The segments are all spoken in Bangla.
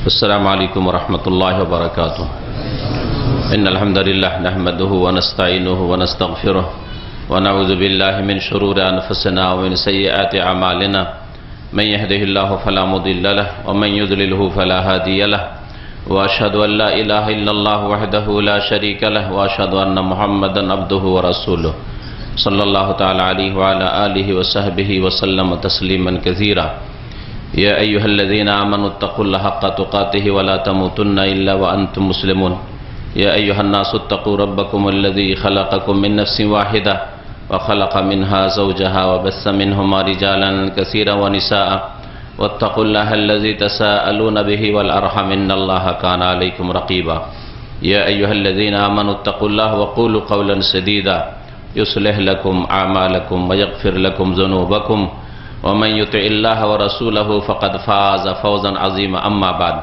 السلام عليكم ورحمة الله وبركاته. إن الحمد لله نحمده ونستعينه ونستغفره ونعوذ بالله من شرور أنفسنا ومن سيئات أعمالنا. من يهده الله فلا مضل له ومن يضلله فلا هادي له. وأشهد أن لا إله إلا الله وحده لا شريك له وأشهد أن محمدا عبده ورسوله صلى الله تعالى عليه وعلى آله وصحبه وسلم تسليما كثيرا. يا أيها الذين آمنوا اتقوا الله حق تقاته ولا تموتن إلا وأنتم مسلمون. يا أيها الناس اتقوا ربكم الذي خلقكم من نفس واحدة وخلق منها زوجها وبث منهما رجالا كثيرا ونساء واتقوا الله الذي تساءلون به والأرحم إن الله كان عليكم رقيبا. يا أيها الذين آمنوا اتقوا الله وقولوا قولا سديدا يصلح لكم أعمالكم ويغفر لكم ذنوبكم ومن يطع الله ورسوله فقد فاز فوزا عظيما. أما بعد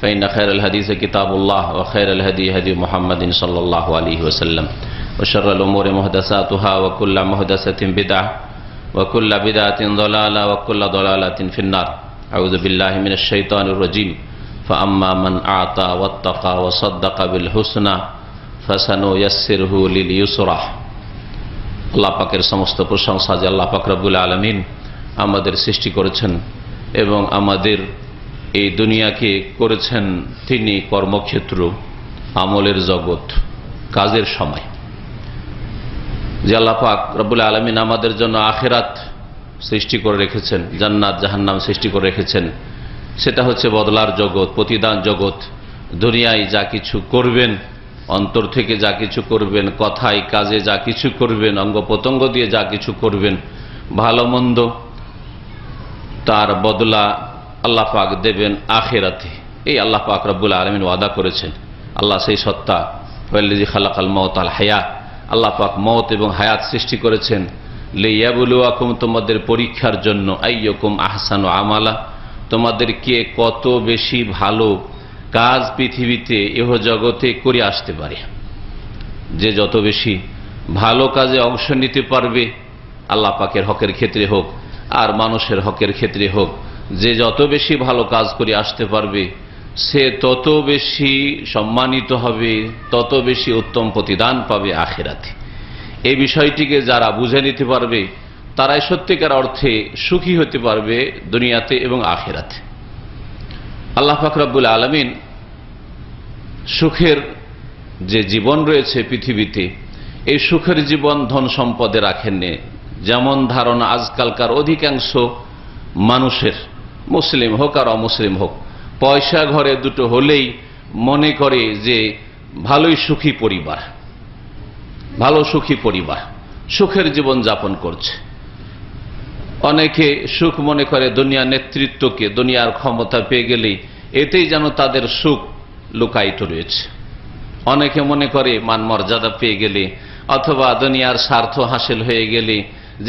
فإن خير الحديث كتاب الله وخير الهدي هدي محمد صلى الله عليه وسلم وشر الأمور محدثاتها وكل محدثة بدعة وكل بدعة ضلالة وكل ضلالة في النار. أعوذ بالله من الشيطان الرجيم. فأما من أعطى واتقى وصدق بالحسنى فسنيسره لليسرى. আল্লাহ পাকের সমস্ত প্রশংসা যে আল্লাহ পাক রব্বুল আলামিন আমাদের সৃষ্টি করেছেন এবং আমাদের এই দুনিয়াকে করেছেন তিনি কর্মক্ষেত্র, আমলের জগৎ, কাজের সময়। যে আল্লাহ পাক রব্বুল আলামিন আমাদের জন্য আখিরাত সৃষ্টি করে রেখেছেন, জান্নাত জাহান্নাম সৃষ্টি করে রেখেছেন, সেটা হচ্ছে বদলার জগৎ, প্রতিদান জগৎ। দুনিয়ায় যা কিছু করবেন, অন্তর থেকে যা কিছু করবেন, কথায় কাজে যা কিছু করবেন, অঙ্গ প্রত্যঙ্গ দিয়ে যা কিছু করবেন, ভালো মন্দ তার বদলা আল্লাহ পাক দেবেন আখিরাতে। এই আল্লাহ পাক রব্বুল আলামিন ওয়াদা করেছেন। আল্লাহ সেই সত্তা, ওয়াল্লাযী খালাকাল মাউত আল হায়াত, আল্লাহ পাক মওত এবং হায়াত সৃষ্টি করেছেন লিয়াবলুয়াকুম, তোমাদের পরীক্ষার জন্য, আইয়ুকুম আহসানু আমালা, তোমাদের কে কত বেশি ভালো কাজ পৃথিবীতে ইহ জগতে করে আসতে পারে। যে যত বেশি ভালো কাজে অংশ নিতে পারবে, আল্লাহ পাকের হকের ক্ষেত্রে হোক আর মানুষের হকের ক্ষেত্রে হোক, যে যত বেশি ভালো কাজ করে আসতে পারবে সে তত বেশি সম্মানিত হবে, তত বেশি উত্তম প্রতিদান পাবে আখিরাতে। এই বিষয়টিকে যারা বুঝে নিতে পারবে তারাই সত্যিকার অর্থে সুখী হতে পারবে দুনিয়াতে এবং আখিরাতে। আল্লাহ পাক রব্বুল আলামিন সুখের যে জীবন রয়েছে পৃথিবীতে, এই সুখের জীবন ধন সম্পদে রাখেননি। যেমন ধারণা আজকালকার অধিকাংশ মানুষের, মুসলিম হোক আর অমুসলিম হোক, পয়সা ঘরে দুটো হলেই মনে করে যে ভালোই সুখী পরিবার, ভালো সুখী পরিবার, সুখের জীবন যাপন করছে। অনেকে সুখ মনে করে দুনিয়া নেতৃত্বকে, দুনিয়ার ক্ষমতা পেয়ে গেলেই এতেই যেন তাদের সুখ লুকায়িত রয়েছে। অনেকে মনে করে মান মর্যাদা পেয়ে গেলে অথবা দুনিয়ার স্বার্থ হাসিল হয়ে গেলে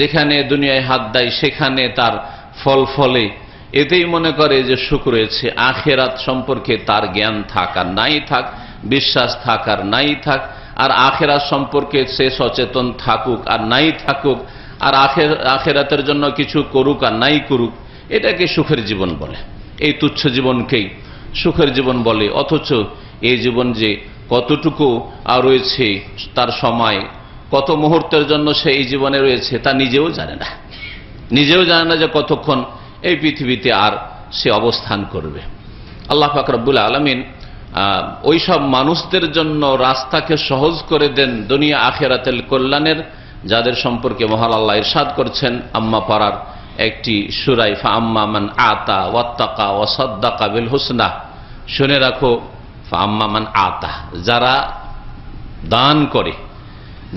যেখানে দুনিয়ায় হাত দেয় সেখানে তার ফল ফলে, এতেই মনে করে যে সুখ রয়েছে। আখিরাত সম্পর্কে তার জ্ঞান থাক আর নাই থাক, বিশ্বাস থাক আর নাই থাক, আর আখিরাত সম্পর্কে সে সচেতন থাকুক আর নাই থাকুক, আর আখিরাতের জন্য কিছু করুক আর নাই করুক, এটাকে সুখের জীবন বলে। এই তুচ্ছ জীবনকেই সুখের জীবন বলে। অথচ এই জীবন যে কতটুকু রয়েছে, তার সময় কত মুহূর্তের জন্য সে এই জীবনে রয়েছে তা নিজেও জানে না। নিজেও জানে না যে কতক্ষণ এই পৃথিবীতে আর সে অবস্থান করবে। আল্লাহ পাক রব্বুল আলামিন ওই সব মানুষদের জন্য রাস্তাকে সহজ করে দেন দুনিয়া আখিরাতের কল্যাণের, যাদের সম্পর্কে মহান আল্লাহ ইরশাদ করছেন আম্মা পারার একটি সূরায়, ফাআম্মা মান আতা ওয়াত্তাকা ওয়াসাদ্দাকা বিল হুসনা। শুনে রাখো, ফাআম্মা মান আতা, যারা দান করে,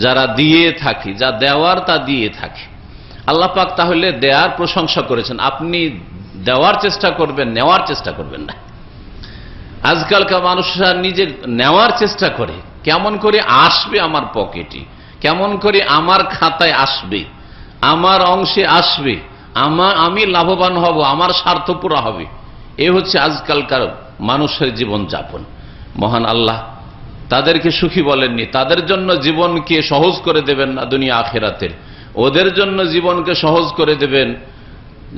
যারা দিয়ে থাকে, যা দেওয়ার তা দিয়ে থাকে। আল্লাহ পাক তাহলে দেওয়ার প্রশংসা করেছেন। আপনি দেওয়ার চেষ্টা করবেন, নেওয়ার চেষ্টা করবেন না। আজকালকার মানুষরা নিজে নেওয়ার চেষ্টা করে, কেমন করে আসবে আমার পকেটে, কেমন করে আমার খাতায় আসবে, আমার অংশে আসবে, আমি লাভবান হব, আমার স্বার্থ পুরা হবে। এ হচ্ছে আজকালকার মানুষের জীবন যাপন। মহান আল্লাহ তাদেরকে সুখী বলেননি, তাদের জন্য জীবনকে সহজ করে দেবেন না দুনিয়া আখিরাতের, ওদের জন্য জীবনকে সহজ করে দেবেন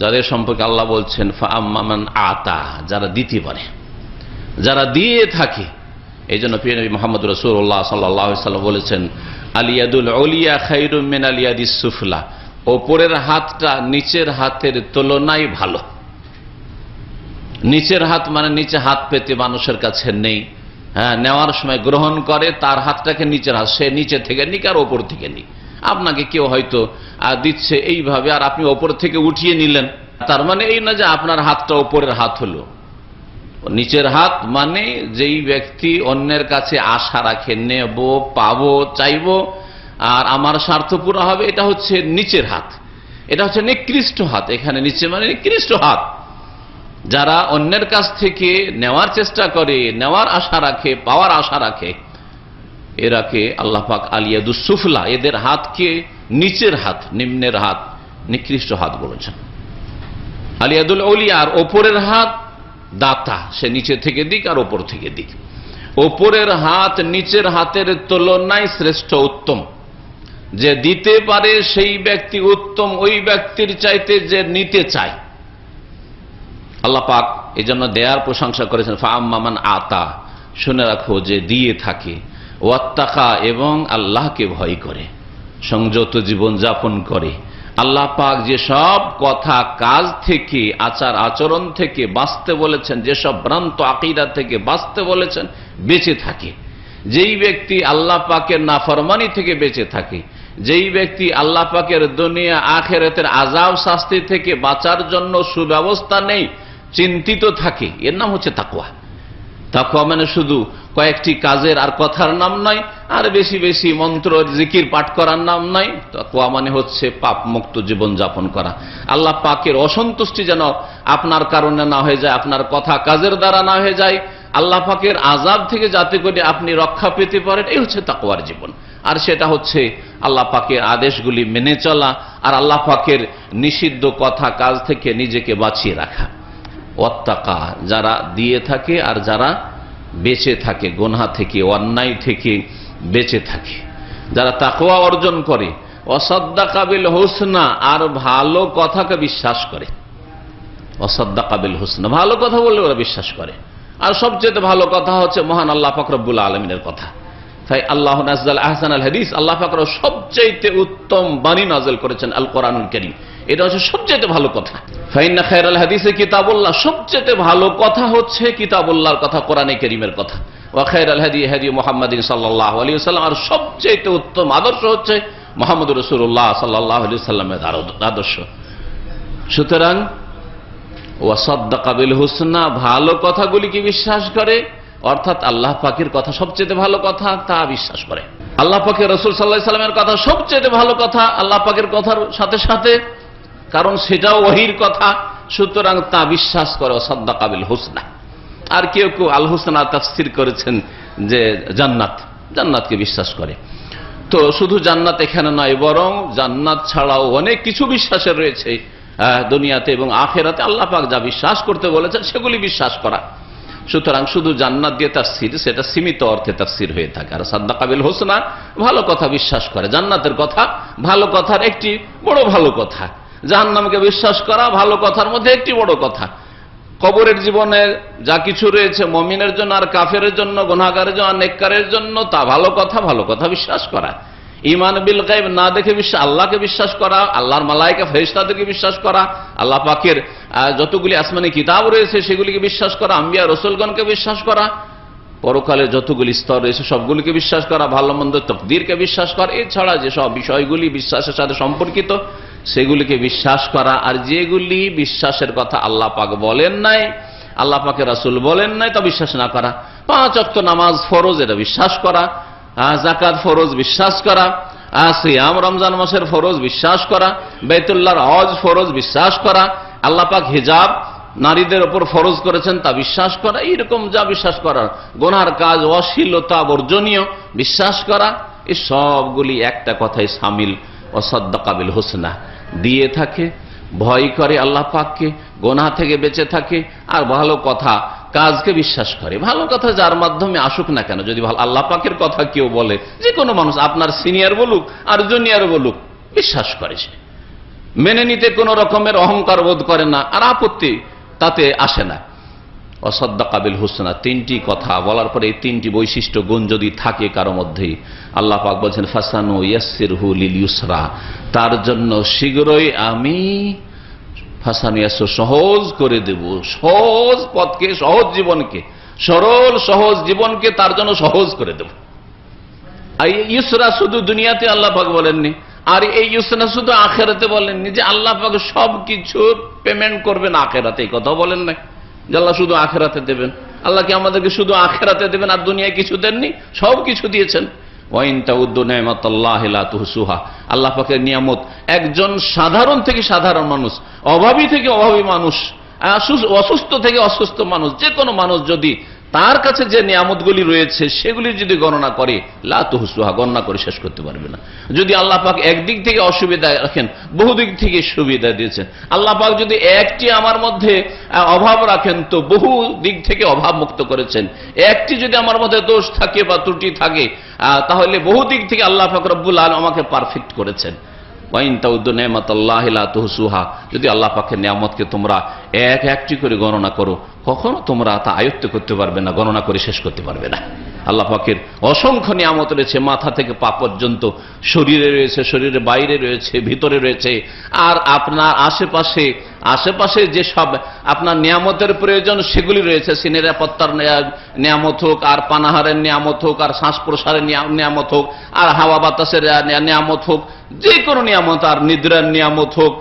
যাদের সম্পর্কে আল্লাহ বলছেন ফাআম্মা মান আতা, যারা দিতে পারে, যারা দিয়ে থাকে। এই জন্য প্রিয় নবী মুহাম্মদ রাসূলুল্লাহ সাল্লাল্লাহু আলাইহি ওয়াসাল্লাম বলেছেন, আল ইয়াদুল উলিয়া খায়রুম মিনাল ইয়াদিস সুফলা, ওপরের হাতটা নিচের হাতের তুলনায় ভালো। নিচের হাত মানে নিচে হাত পেতে মানুষের কাছে নেই, হ্যাঁ, নেওয়ার সময় গ্রহণ করে তার হাতটাকে নিচের হাত, সে নিচে থেকে নিক আর ওপর থেকে নিক। আপনাকে কেউ হয়তো দিচ্ছে এইভাবে আর আপনি ওপর থেকে উঠিয়ে নিলেন, তার মানে এই না যে আপনার হাতটা ওপরের হাত হলো। নিচের হাত মানে যেই ব্যক্তি অন্যের কাছে আশা রাখে, নেব, পাবো, চাইবো আর আমার স্বার্থ পুরো হবে, এটা হচ্ছে নিচের হাত, এটা হচ্ছে নিকৃষ্ট হাত। এখানে নিচে মানে নিকৃষ্ট হাত। যারা অন্যের কাছ থেকে নেওয়ার চেষ্টা করে, নেওয়ার আশা রাখে, পাওয়ার আশা রাখে, এরাকে আল্লাহ পাক আলিয়াদুস সুফলা, এদের হাতকে নিচের হাত, নিম্নের হাত, নিকৃষ্ট হাত বলেছেন। আলিয়াদুল উলিয়া, আর ওপরের হাত দাতা, সে নিচে থেকে দিক আর ওপর থেকে দিক। ওপরের হাত নিচের হাতের তুলনায় শ্রেষ্ঠ, উত্তম। যে দিতে পারে সেই ব্যক্তি উত্তম ওই ব্যক্তির চাইতে যে নিতে চায়। আল্লাহ পাক এই জন্য দেয়ার প্রশংসা করেছেন, ফাআম্মা মান আতা, শুনে রাখো যে দিয়ে থাকে, ওয়াত্তাকা, এবং আল্লাহকে ভয় করে, সংযত জীবন যাপন করে। আল্লাহ পাক যে সব কথা কাজ থেকে, আচার আচরণ থেকে বাঁচতে বলেছেন, যেসব ভ্রান্ত আকীদা থেকে বাঁচতে বলেছেন, বেঁচে থাকে। যেই ব্যক্তি আল্লাহ পাকের নাফরমানি থেকে বেঁচে থাকে, যেই ব্যক্তি আল্লাহ পাকের দুনিয়া আখিরাতের আযাব শাস্তি থেকে বাঁচার জন্য সুব্যবস্থা নেই, চিন্তিত থাকে, এর নাম হচ্ছে তাকওয়া। তাকওয়া মানে শুধু কয়েকটি কাজের আর কথার নাম নয়, আর বেশি বেশি মন্ত্র জিকির পাঠ করার নাম নয়। তাকওয়া মানে হচ্ছে পাপ মুক্ত জীবন যাপন করা। আল্লাহ পাকের অসন্তুষ্টি যেন আপনার কারণে না হয়ে যায়, আপনার কথা কাজের দ্বারা না হয়ে যায়, আল্লাহ পাকের আযাব থেকে যাতে করে আপনি রক্ষা পেতে পারেন, এই হচ্ছে তাকওয়ার জীবন। আর সেটা হচ্ছে আল্লাহ পাকের আদেশগুলি মেনে চলা, আর আল্লাহ পাকের নিষিদ্ধ কথা কাজ থেকে নিজেকে বাঁচিয়ে রাখা। ওয়াত্তাকা, যারা দিয়ে থাকে আর যারা বেঁচে থাকে, গুনাহ থেকে, অন্যায় থেকে বেঁচে থাকে, যারা তাকওয়া অর্জন করে। ওয়াসাদ্দাকা বিল হুসনা, আর ভালো কথাকে বিশ্বাস করে। ওয়াসাদ্দাকা বিল হুসনা, ভালো কথা বললে ওরা বিশ্বাস করে। আর সবচেয়ে ভালো কথা হচ্ছে মহান আল্লাহ পাক রব্বুল আলামিনের কথা। তাই আল্লাহ নাযাল আহসানাল হাদিস, আল্লাহ পাক সবচেয়ে উত্তম বাণী নাযিল করেছেন আল কোরআনুল কারীম। এটা হচ্ছে সবচেয়ে ভালো কথা। ফাইন্না খায়রাল হাদিসে কিতাবুল্লাহ, সবচেয়ে ভালো কথা হচ্ছে কিতাবুল্লাহর কথা, কোরআনে কারীমের কথা। ওয়া খায়রাল হাদি হাদি মুহাম্মাদিন সাল্লাল্লাহু আলাইহি ওয়াসাল্লাম, আর সবচেয়ে উত্তম আদর্শ হচ্ছে মুহাম্মদুর রাসূলুল্লাহ সাল্লাল্লাহু আলাইহি ওয়াসাল্লামের আদর্শ। সুতরাং ওয়াসাদ্দাকা বিল হুসনা, ভালো কথাগুলিকে বিশ্বাস করে, অর্থাৎ আল্লাহ পাকের কথা সবচেয়ে ভালো কথা, তা বিশ্বাস করে। আল্লাহ পাকের রাসূল সাল্লাল্লাহু আলাইহি ওয়াসাল্লামের কথা সবচেয়ে ভালো কথা আল্লাহ পাকের কথার সাথে সাথে, কারণ সেটাও ওহীর কথা, সুতরাং তা বিশ্বাস করে। ওয়াসাদ্দাকা বিল হুসনা। আর কেউ কেউ আল হুসনা তাফসীর করেছেন যে জান্নাত, জান্নাতকে বিশ্বাস করে। তো শুধু জান্নাত এখানে নয়, বরং জান্নাত ছাড়াও অনেক কিছু বিশ্বাসের রয়েছে দুনিয়াতে এবং আখিরাতে। আল্লাহ পাক যা বিশ্বাস করতে বলেছেন সেগুলি বিশ্বাস করা। সুতরাং শুধু জান্নাত দিয়ে তাফসীর, সেটা সীমিত অর্থে তাফসীর হয়ে থাকে। আর সাদ্দাকা বিল হুসনা, ভালো কথা বিশ্বাস করে। জান্নাতের কথা ভালো কথার একটি বড় ভালো কথা, জাহান্নামকে বিশ্বাস করা ভালো কথার মধ্যে একটি বড় কথা। কবরের জীবনে যা কিছু রয়েছে মুমিনের জন্য আর কাফেরের জন্য, গুনাহগারের জন্য আর নেককারের জন্য, তা ভালো কথা, ভালো কথা বিশ্বাস করা। ঈমান বিল গায়ব, না দেখে বিশ্বাস, আল্লাহকে বিশ্বাস করা, আল্লাহর মালায়েকা ফেরেশতাদেরকে বিশ্বাস করা, আল্লাহ পাকের যতগুলি আসমানি কিতাব রয়েছে সেগুলিকে বিশ্বাস করা, আম্বিয়া রাসূলগণকে বিশ্বাস করা, পরকালের যতগুলি স্তর রয়েছে সবগুলিকে বিশ্বাস করা, ভালো মন্দ তাকদীরকে বিশ্বাস করা। এছাড়া যেসব বিষয়গুলি বিশ্বাসের সাথে সম্পর্কিত সেগুলিকে বিশ্বাস করা। আর যেগুলি বিশ্বাসের কথা আল্লাহ পাক বলেন নাই, আল্লাহ পাকের রাসূল বলেন নাই, তা বিশ্বাস না করা। 5 ওয়াক্ত নামাজ ফরজ, এটা বিশ্বাস করা। যাকাত ফরজ, বিশ্বাস করা। সিয়াম রমজান মাসের ফরজ, বিশ্বাস করা। বাইতুল্লাহর হজ ফরজ, বিশ্বাস করা। আল্লাহ পাক হিজাব নারীদের উপর ফরজ করেছেন, তা বিশ্বাস করা। এইরকম যা বিশ্বাস করার, গুনাহর কাজ, অশ্লীলতা বর্জনীয় বিশ্বাস করা, এই সবগুলি একটা কথায় শামিল। ওয়াসাদ্দাকা বিল হুসনা, দিয়ে থাকে, ভয় করে আল্লাহ পাককে, গুনাহ থেকে বেঁচে থাকে, আর ভালো কথা কাজকে বিশ্বাস করে। ভালো কথা যার মাধ্যমে আসুক না কেন, যদি ভালো আল্লাহ পাকের কথা কেউ বলে, যে কোনো মানুষ, আপনার সিনিয়র বলুক আর জুনিয়র বলুক, বিশ্বাস করে, সে মেনে নিতে কোনো রকমের অহংকার বোধ করে না, আর আপত্তি তাতে আসে না। ওয়াসাদ্দাকা বিল হুসনা, তিনটি কথা বলার পরে এই তিনটি বৈশিষ্ট্য গুণ যদি থাকে কারো মধ্যে, আল্লাহ পাক বলছেন ফাসানু ইয়াসসিরহু লিল ইউসরা, তার জন্য শীঘ্রই আমি ফাসানু ইয়াসসির সহজ করে দেব। সহজ পথকে, সহজ জীবনকে, সরল সহজ জীবনকে তার জন্য সহজ করে দেব। আর ইউসরা শুধু দুনিয়াতে আল্লাহ পাক বলেননি, আর এই ইউসরা শুধু আখিরাতে বলেননি যে আল্লাহ পাক সবকিছুর পেমেন্ট করবেন আখিরাতে, এই কথাও বলেন নাই যে আল্লাহ শুধু আখিরাতে দেবেন। আল্লাহ কি আমাদেরকে শুধু আখিরাতে দেবেন আর দুনিয়ায় কিছু দেননি? সব কিছু দিয়েছেন। ওয়াইন তাউদ্দু নি'মাতাল্লাহি লা তুহসুহা, আল্লাহ পাকের নিয়ামত, একজন সাধারণ থেকে সাধারণ মানুষ, অভাবী থেকে অভাবী মানুষ, অসুস্থ থেকে অসুস্থ মানুষ, যে কোনো মানুষ যদি তার কাছে যে নিয়ামতগুলি রয়েছে সেগুলি যদি গণনা করে, লা তুহসুহা, গণনা করে শেষ করতে পারবে না। যদি আল্লাহ পাক একদিক থেকে অসুবিধা রাখেন, বহু দিক থেকে সুবিধা দিয়েছেন। আল্লাহ পাক যদি একটি আমার মধ্যে অভাব রাখেন তো বহু দিক থেকে অভাব মুক্ত করেছেন। একটি যদি আমার মধ্যে দোষ থাকে বা ত্রুটি থাকে তাহলে বহু দিক থেকে আল্লাহ পাক রব্বুল আলামিন আমাকে পারফেক্ট করেছেন। ওয়াইন তাউদ্দু নি'মাতাল্লাহি লা তুহসুহা, যদি আল্লাহ পাকের নিয়ামতকে তোমরা এক একটি করে গণনা করো, কখনো তোমরা তা আয়ত্ত করতে পারবে না, গণনা করে শেষ করতে পারবে না। আল্লাহ পাকের অসংখ্য নিয়ামত রয়েছে, মাথা থেকে পা পর্যন্ত, শরীরে রয়েছে, শরীরের বাইরে রয়েছে, ভিতরে রয়েছে। আর আপনার আশেপাশে যে সব আপনার নিয়ামতের প্রয়োজন সেগুলি রয়েছে, নিরাপত্তার নিয়ামত হোক, আর পানাহারের নিয়ামত হোক, আর শ্বাস প্রশ্বাসের নিয়ামত হোক, আর হাওয়া বাতাসের নিয়ামত হোক, যে কোনো নিয়ামত, আর নিদ্রার নিয়ামত হোক,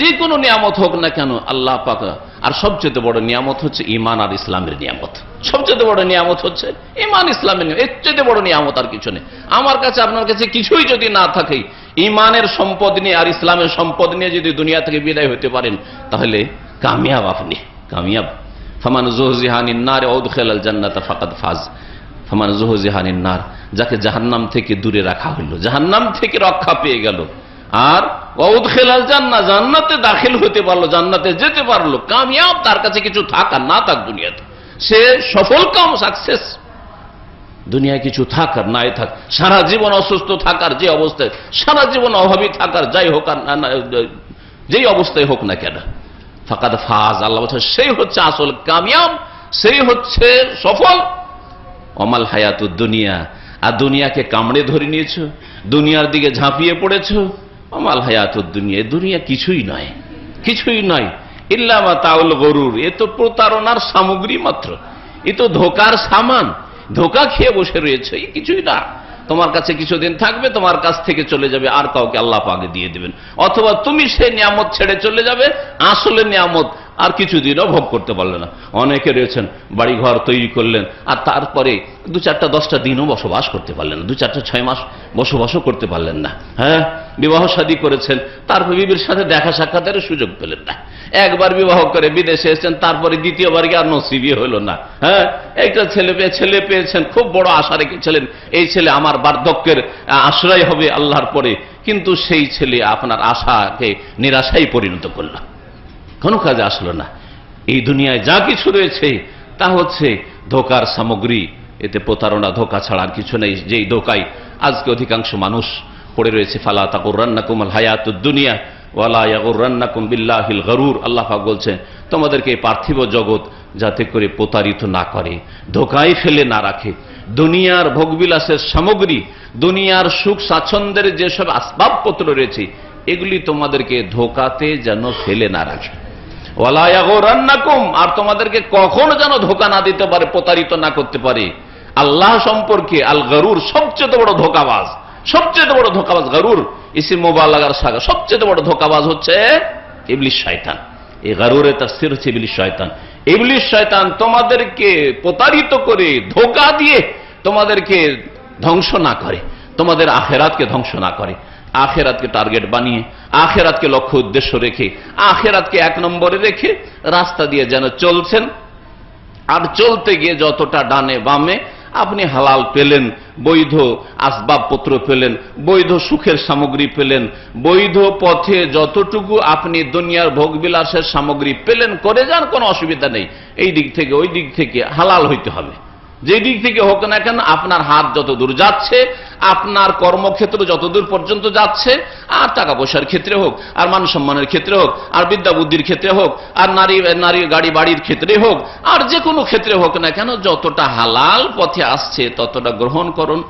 যে কোনো নিয়ামত হোক না কেন আল্লাহ পাক। আর সবচেয়ে বড় নিয়ামত হচ্ছে ঈমান আর ইসলামের নিয়ামত। সবচেয়ে বড় নিয়ামত হচ্ছে ঈমান, ইসলামের নিয়ামত। এর চেয়ে বড় নিয়ামত আর কিছু নেই। আমার কাছে আপনার কাছে কিছুই যদি না থাকে, ঈমানের সম্পদ নিয়ে আর ইসলামের সম্পদ নিয়ে যদি দুনিয়া থেকে বিদায় হতে পারেন, তাহলে কামিয়াব, আপনি কামিয়াব। ফামান যুহজিহা আনিন নার ওয়া উদখিলাল জান্নাতা ফাকাদ ফাজ। ফামান যুহজিহা আনিন নার, যাকে জাহান্নাম থেকে দূরে রাখা হলো, জাহান্নাম থেকে রক্ষা পেয়ে গেল, আর ওয়া উদখিলাল জান্নাহ, জান্নাতে দাখিল হতে পারলো, জান্নাতে যেতে পারলো, কামিয়াব। তার কাছে কিছু থাক আর না থাক দুনিয়াতে, সে সফল কাম, সাকসেস। দুনিয়ায় কিছু থাক আর নাই থাক, সারা জীবন অসুস্থ থাকার যে অবস্থায়, সারা জীবন অভাবী থাকার যাই হোক আর যেই অবস্থায় হোক না কেন, ফাকাদ ফাজ, আল্লাহ বলছেন সেই হচ্ছে আসল কামিয়াব, সেই হচ্ছে সফল। অমাল হায়াতুদ দুনিয়া, আর দুনিয়াকে কামড়ে ধরে নিয়েছো, দুনিয়ার দিকে ঝাঁপিয়ে পড়েছো। অমাল হায়াতুদ দুনিয়া, দুনিয়া কিছুই নয়, কিছুই নয়। ইল্লা মাতাউল গরুর, এ তো প্রতারণার সামগ্রী মাত্র, এ তো ধোকার সামান। ধোকা খেয়ে বসে রয়েছে, এই কিছুই না। তোমার কাছে কিছুদিন থাকবে, তোমার কাছ থেকে চলে যাবে, আর কাউকে আল্লাহ পাকে দিয়ে দেবেন। অথবা তুমি সেই নিয়ামত ছেড়ে চলে যাবে, আসলে নিয়ামত আর কিছুদিনও ভোগ করতে পারলে না। অনেকে রয়েছেন বাড়ি ঘর তৈরি করলেন, আর তারপরে 2-4টা 10টা দিনও বসবাস করতে পারলেন না, 2-4টা 6 মাস বসবাসও করতে পারলেন না। হ্যাঁ, বিবাহ শাদী করেছেন, তারপর বিবির সাথে দেখা সাক্ষাতের সুযোগ পেলেন না। একবার বিবাহ করে বিদেশে এসেছেন, তারপরে দ্বিতীয়বার কি আর নসিবই হলো না। হ্যাঁ, একটা ছেলে পেয়েছেন, খুব বড় আশা রেখেছিলেন, এই ছেলে আমার বার্ধক্যের আশ্রয় হবে আল্লাহর পরে, কিন্তু সেই ছেলে আপনার আশাকে নিরাশায় পরিণত করল, কোনো কাজে আসলো না। এই দুনিয়ায় যা কিছু রয়েছে তা হচ্ছে ধোকার সামগ্রী, এতে প্রতারণা, ধোকা ছাড়া আর কিছু নেই। যেই ধোকায় আজকে অধিকাংশ মানুষ পড়ে রয়েছে। ফালা তাগুররান্নাকুমুল হায়াতুদ দুনিয়া ওয়ালা ইয়াগুররান্নাকুম বিল্লাহিল গরুর, আল্লাহ পাক বলছেন তোমাদেরকে পার্থিব জগৎ যাতে করে প্রতারিত না করে, ধোকায় ফেলে না রাখে। দুনিয়ার ভোগবিলাসের সামগ্রী, দুনিয়ার সুখ স্বাচ্ছন্দ্যের যেসব আসবাবপত্র রয়েছে, এগুলি তোমাদেরকে ধোকাতে যেন ফেলে না রাখে। ওয়ালা ইয়াগুররান্নাকুম, আর তোমাদেরকে কখনো যেন ধোকা না দিতে পারে, প্রতারিত না করতে পারে আল্লাহ সম্পর্কে। আল গরুর, সবচেয়ে বড় ধোকাবাজ, সবচেয়ে বড় ধোকাবাজ গরুর, ইসিম মুবালাগার সাগা, সবচেয়ে বড় ধোকাবাজ হচ্ছে ইবলিস শয়তান। এই গরুরের তাফসীর হচ্ছে ইবলিস শয়তান। ইবলিস শয়তান তোমাদেরকে প্রতারিত করে, ধোকা দিয়ে তোমাদেরকে ধ্বংস না করে, তোমাদের আখিরাতকে ধ্বংস না করে, আখিরাতকে টার্গেট বানিয়ে, আখিরাতকে লক্ষ্য উদ্দেশ্য রেখে, আখিরাতকে 1 নম্বরে রেখে রাস্তা দিয়ে যেন চলছেন। আর চলতে গিয়ে যতটা ডানে বামে আপনি হালাল পেলেন, বৈধ আসবাবপত্র পেলেন, বৈধ সুখের সামগ্রী পেলেন, বৈধ পথে যতটুকু আপনি দুনিয়ার ভোগবিলাসের সামগ্রী পেলেন, করে যান, কোনো অসুবিধা নেই। এই দিক থেকে ওই দিক থেকে হালাল হইতে হবে, যে দিক থেকে হোক না কেন আপনার হাত যত দূর যাচ্ছে, আপনার কর্মক্ষেত্র যতদূর পর্যন্ত যাচ্ছে, আর টাকা পয়সার ক্ষেত্রে হোক, আর মান সম্মানের ক্ষেত্রে হোক, আর বিদ্যা বুদ্ধির ক্ষেত্রে হোক, আর নারী গাড়ি বাড়ির ক্ষেত্রে হোক, আর যে কোনো ক্ষেত্রে হোক না কেন, যতটা হালাল পথে আসছে ততটা গ্রহণ করুন।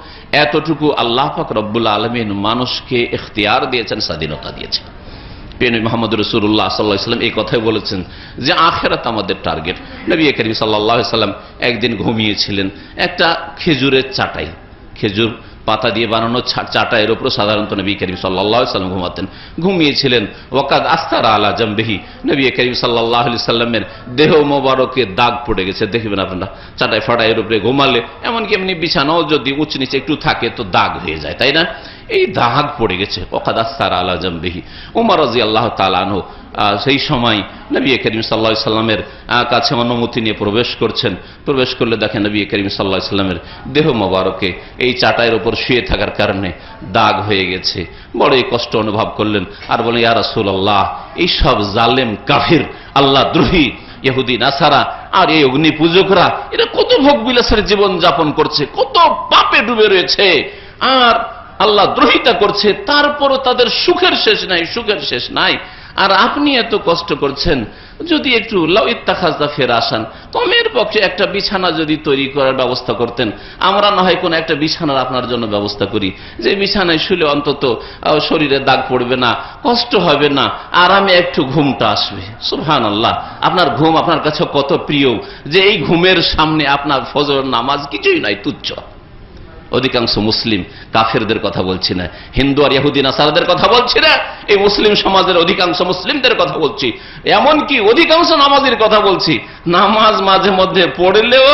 এতটুকু আল্লাহ পাক রব্বুল আলামিন মানুষকে ইখতিয়ার দিয়েছেন, স্বাধীনতা দিয়েছেন। মুহাম্মদ রাসূলুল্লাহ সাল্লাল্লাহু আলাইহি ওয়াসাল্লাম এই কথাই বলেছেন যে আখিরাত আমাদের টার্গেট। নবী করিম সাল্লাল্লাহু আলাইহি ওয়াসাল্লাম একদিন ঘুমিয়েছিলেন একটা খেজুরের চাটাই, খেজুর পাতা দিয়ে বানানো চাটাইয়ের উপর সাধারণত নবী করিম সাল্লাল্লাহু আলাইহি ওয়াসাল্লাম ঘুমাতেন। ঘুমিয়েছিলেন, ওয়াকাদ আস্তারা আলা জামবিহি, নবী করিম সাল্লাল্লাহু আলাইহি ওয়াসাল্লামের দেহ মোবারকে দাগ পড়ে গেছে। দেখবেন আপনারা চাটাই ফাটাইয়ের উপরে ঘুমালে, এমনকি এমনি বিছানাও যদি উঁচ নিচে একটু থাকে তো দাগ হয়ে যায়, তাই না? এই দাগ পড়ে গেছে। ওয়াকাদ আস্তারা আলা জামবিহি। ওমর রাদিয়াল্লাহু তাআলা আনহু সেই সময় নবী করিম সাল্লাল্লাহু আলাইহি ওয়াসাল্লামের কাছে অনুমতি নিয়ে প্রবেশ করছেন। প্রবেশ করলে দেখেন নবী করিম সাল্লাল্লাহু আলাইহি ওয়াসাল্লামের দেহ মোবারকে এই চাটাইয়ের উপর শুয়ে থাকার কারণে দাগ হয়ে গেছে। বড়ই কষ্ট অনুভব করলেন আর বলেন, ইয়া রাসূলুল্লাহ, এই সব জালেম কাফির আল্লাহ দ্রোহী ইহুদি নাসারা আর এই অগ্নি পূজকরা এরা কত ভোগ বিলাসের জীবন যাপন করছে, কত পাপে ডুবে রয়েছে আর আল্লাহ দ্রোহিতা করছে, তারপরও তাদের সুখের শেষ নাই, সুখের শেষ নাই। আর আপনি এত কষ্ট করছেন, যদি একটু লাউ ইত্তাখাযা ফিরাশান, কমের পক্ষে একটা বিছানা যদি তৈরি করার ব্যবস্থা করতেন, আমরা না হয় কোন একটা বিছানার আপনার জন্য ব্যবস্থা করি, যে বিছানায় শুলে অন্তত শরীরে দাগ পড়বে না, কষ্ট হবে না, আরামে একটু ঘুমটা আসবে। সুবহানাল্লাহ, আপনার ঘুম আপনার কাছে কত প্রিয় যে এই ঘুমের সামনে আপনার ফজর নামাজ কিছুই নাই, তুচ্ছ। অধিকাংশ মুসলিম কাফেরদের কথা বলছি না, হিন্দু আর ইহুদি নাসারাদের কথা বলছি না, এই মুসলিম সমাজের অধিকাংশ মুসলিমদের কথা বলছি, এমনকি অধিকাংশ নামাজের কথা বলছি। নামাজ মাঝে মধ্যে পড়লেও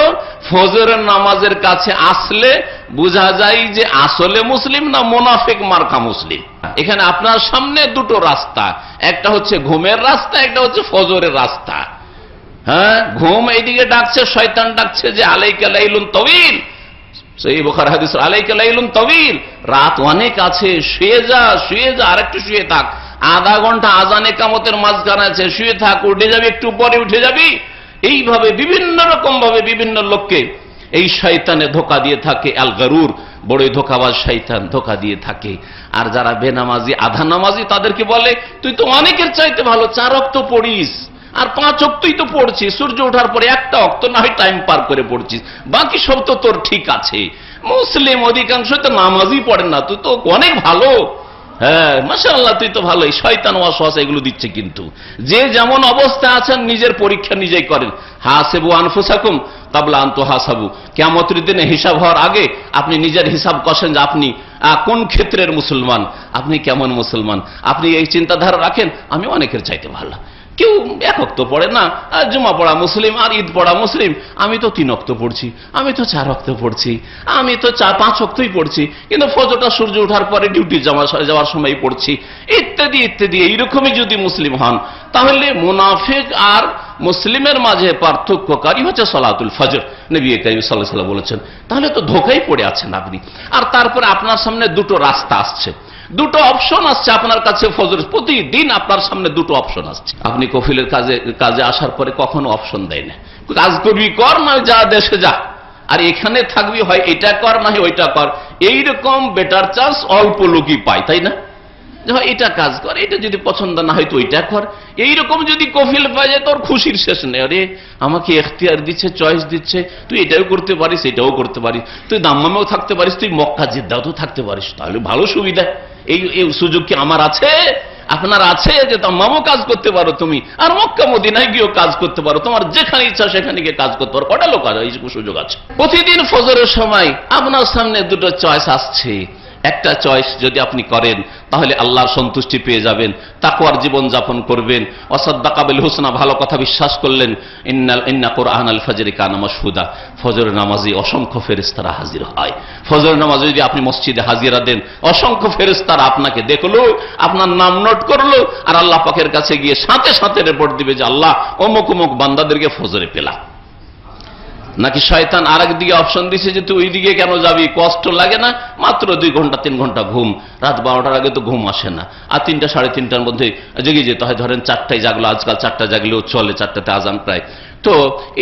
ফজরের নামাজের কাছে আসলে বোঝা যায় যে আসলে মুসলিম না মুনাফিক মার্কা মুসলিম। এখানে আপনার সামনে দুটো রাস্তা, একটা হচ্ছে ঘুমের রাস্তা, একটা হচ্ছে ফজরের রাস্তা। হ্যাঁ, ঘুম এইদিকে ডাকছে, শয়তান ডাকছে যে আলাইকা লাইলুন তাওয়িল, সেই বুখারী হাদিস, আলাইকা লাইলুন তাওয়িল, রাত অনেক আছে, শুয়ে যা, শুয়ে যা, আরেকটু শুয়ে থাক, আধা ঘন্টা আজানে কামতের মাঝখানে আছে, শুয়ে থাক, উঠে যাবি, একটু পরে উঠে যাবি। এইভাবে বিভিন্ন রকম ভাবে বিভিন্ন লোককে এই শয়তানে ধোকা দিয়ে থাকে। আল গরুর, বড়ই ধোকাবাজ শয়তান ধোকা দিয়ে থাকে। আর যারা বেনামাজি আধা নামাজি তাদেরকে বলে, তুই তো অনেকের চাইতে ভালো, 4 ওয়াক্ত পড়িস, আর 5 ওয়াক্তই তো পড়ছিস, সূর্য ওঠার পরে একটা ওয়াক্ত না হয় টাইম পার করে পড়ছিস, বাকি সব তো তোর ঠিক আছে। মুসলিম অধিকাংশ তো নামাজই পড়েন না, তুই তো অনেক ভালো, হ্যাঁ মাশাআল্লাহ তুই তো ভালোই। শয়তান ওয়াসওয়াসা এগুলো দিচ্ছে। কিন্তু যে যেমন অবস্থা আছেন নিজের পরীক্ষা নিজেই করেন। হাসিবু আনফুসাকুম ক্বাবলা আন তুহাসাবু, কিয়ামতের দিনে হিসাব হওয়ার আগে আপনি নিজের হিসাব কষেন যে আপনি কোন ক্ষেত্রের মুসলমান, আপনি কেমন মুসলমান। আপনি এই চিন্তাধারা রাখেন আমি অনেকের চাইতে ভালো, কেউ 1 ওয়াক্ত পড়ে না, জুমা পড়া মুসলিম আর ঈদ পড়া মুসলিম, আমি তো 3 ওয়াক্ত পড়ছি, আমি তো 4 ওয়াক্ত পড়ছি, আমি তো 5 ওয়াক্তই পড়ছি, কিন্তু ফজরটা সূর্য ওঠার পরে ডিউটি যাওয়ার সময় পড়ছি, ইত্যাদি ইত্যাদি। এইরকমই যদি মুসলিম হন, তাহলে মুনাফিক আর মুসলিমের মাঝে পার্থক্যকারী হচ্ছে সালাতুল ফজর, নবী করিম সাল্লাল্লাহু আলাইহি ওয়াসাল্লাম বলেছেন। তাহলে তো ধোঁকায় পড়ে আছেন আপনি। আর তারপরে আপনার সামনে দুটো রাস্তা আসছে, দুটো অপশন আসছে আপনার কাছে। ফজর প্রতিদিন আপনার সামনে দুটো অপশন আসছে। আপনি কফিলের কাজে আসার পরে কখনো অপশন দেয় না, কাজ করবি কর, না যা দেশে যা, আর এখানে থাকবি হয় এটা কর না হয় ওইটা কর। এইরকম বেটার চান্স অল্প লোকই পায়, তাই না? এটা কাজ কর, এটা যদি পছন্দ না হয় তো ওইটা কর। এইরকম যদি কফিল পায় যায় তোর খুশির শেষ নেই। আরে আমাকে এখতিয়ার দিচ্ছে, চয়েস দিচ্ছে, তুই এটাও করতে পারিস, এটাও করতে পারিস, তুই দাম্মামেও থাকতে পারিস, তুই মক্কা জিদ্দাও তো থাকতে পারিস, তাহলে ভালো সুবিধা। এই সুযোগ কি আমার আছে? আপনার আছে যে দাম্মামও কাজ করতে পারো তুমি, আর মক্কা মদিনায় গিয়েও কাজ করতে পারো, তোমার যেখানে ইচ্ছা সেখানে গিয়ে কাজ করতে পারো। কটা লোক আছে, এই সুযোগ আছে। প্রতিদিন ফজরের সময় আপনার সামনে দুটো চয়েস আসছে। একটা চয়েস যদি আপনি করেন তাহলে আল্লাহর সন্তুষ্টি পেয়ে যাবেন, তাকওয়ার জীবন যাপন করবেন। ওয়াসাদ্দাকা বিল হুসনা, ভালো কথা বিশ্বাস করলেন। ইন্না কুরআনাল ফাজরি কানা মাশহুদা, ফজরের নামাজে অসংখ্য ফেরেশতারা হাজির হয়। ফজরের নামাজে যদি আপনি মসজিদে হাজিরা দেন, অসংখ্য ফেরেশতারা আপনাকে দেখলো, আপনার নাম নোট করলো, আর আল্লাহ পাকের কাছে গিয়ে সাথে সাথে রিপোর্ট দিবে যে আল্লাহ অমুক অমুক বান্দাদেরকে ফজরে পেলা। নাকি শয়তান আরেক দিকে অপশন দিছে যে তুই ওই দিকে কেন যাবি, কষ্ট লাগে না, মাত্র 2 ঘন্টা 3 ঘন্টা ঘুম, রাত 12টার আগে তো ঘুম আসে না, আর 3টা সাড়ে 3টার মধ্যে জেগে যেতে হয়। ধরেন 4টায় জাগলো, আজকাল 4টা জাগলেও চলে, 4টাতে আজান প্রায়, তো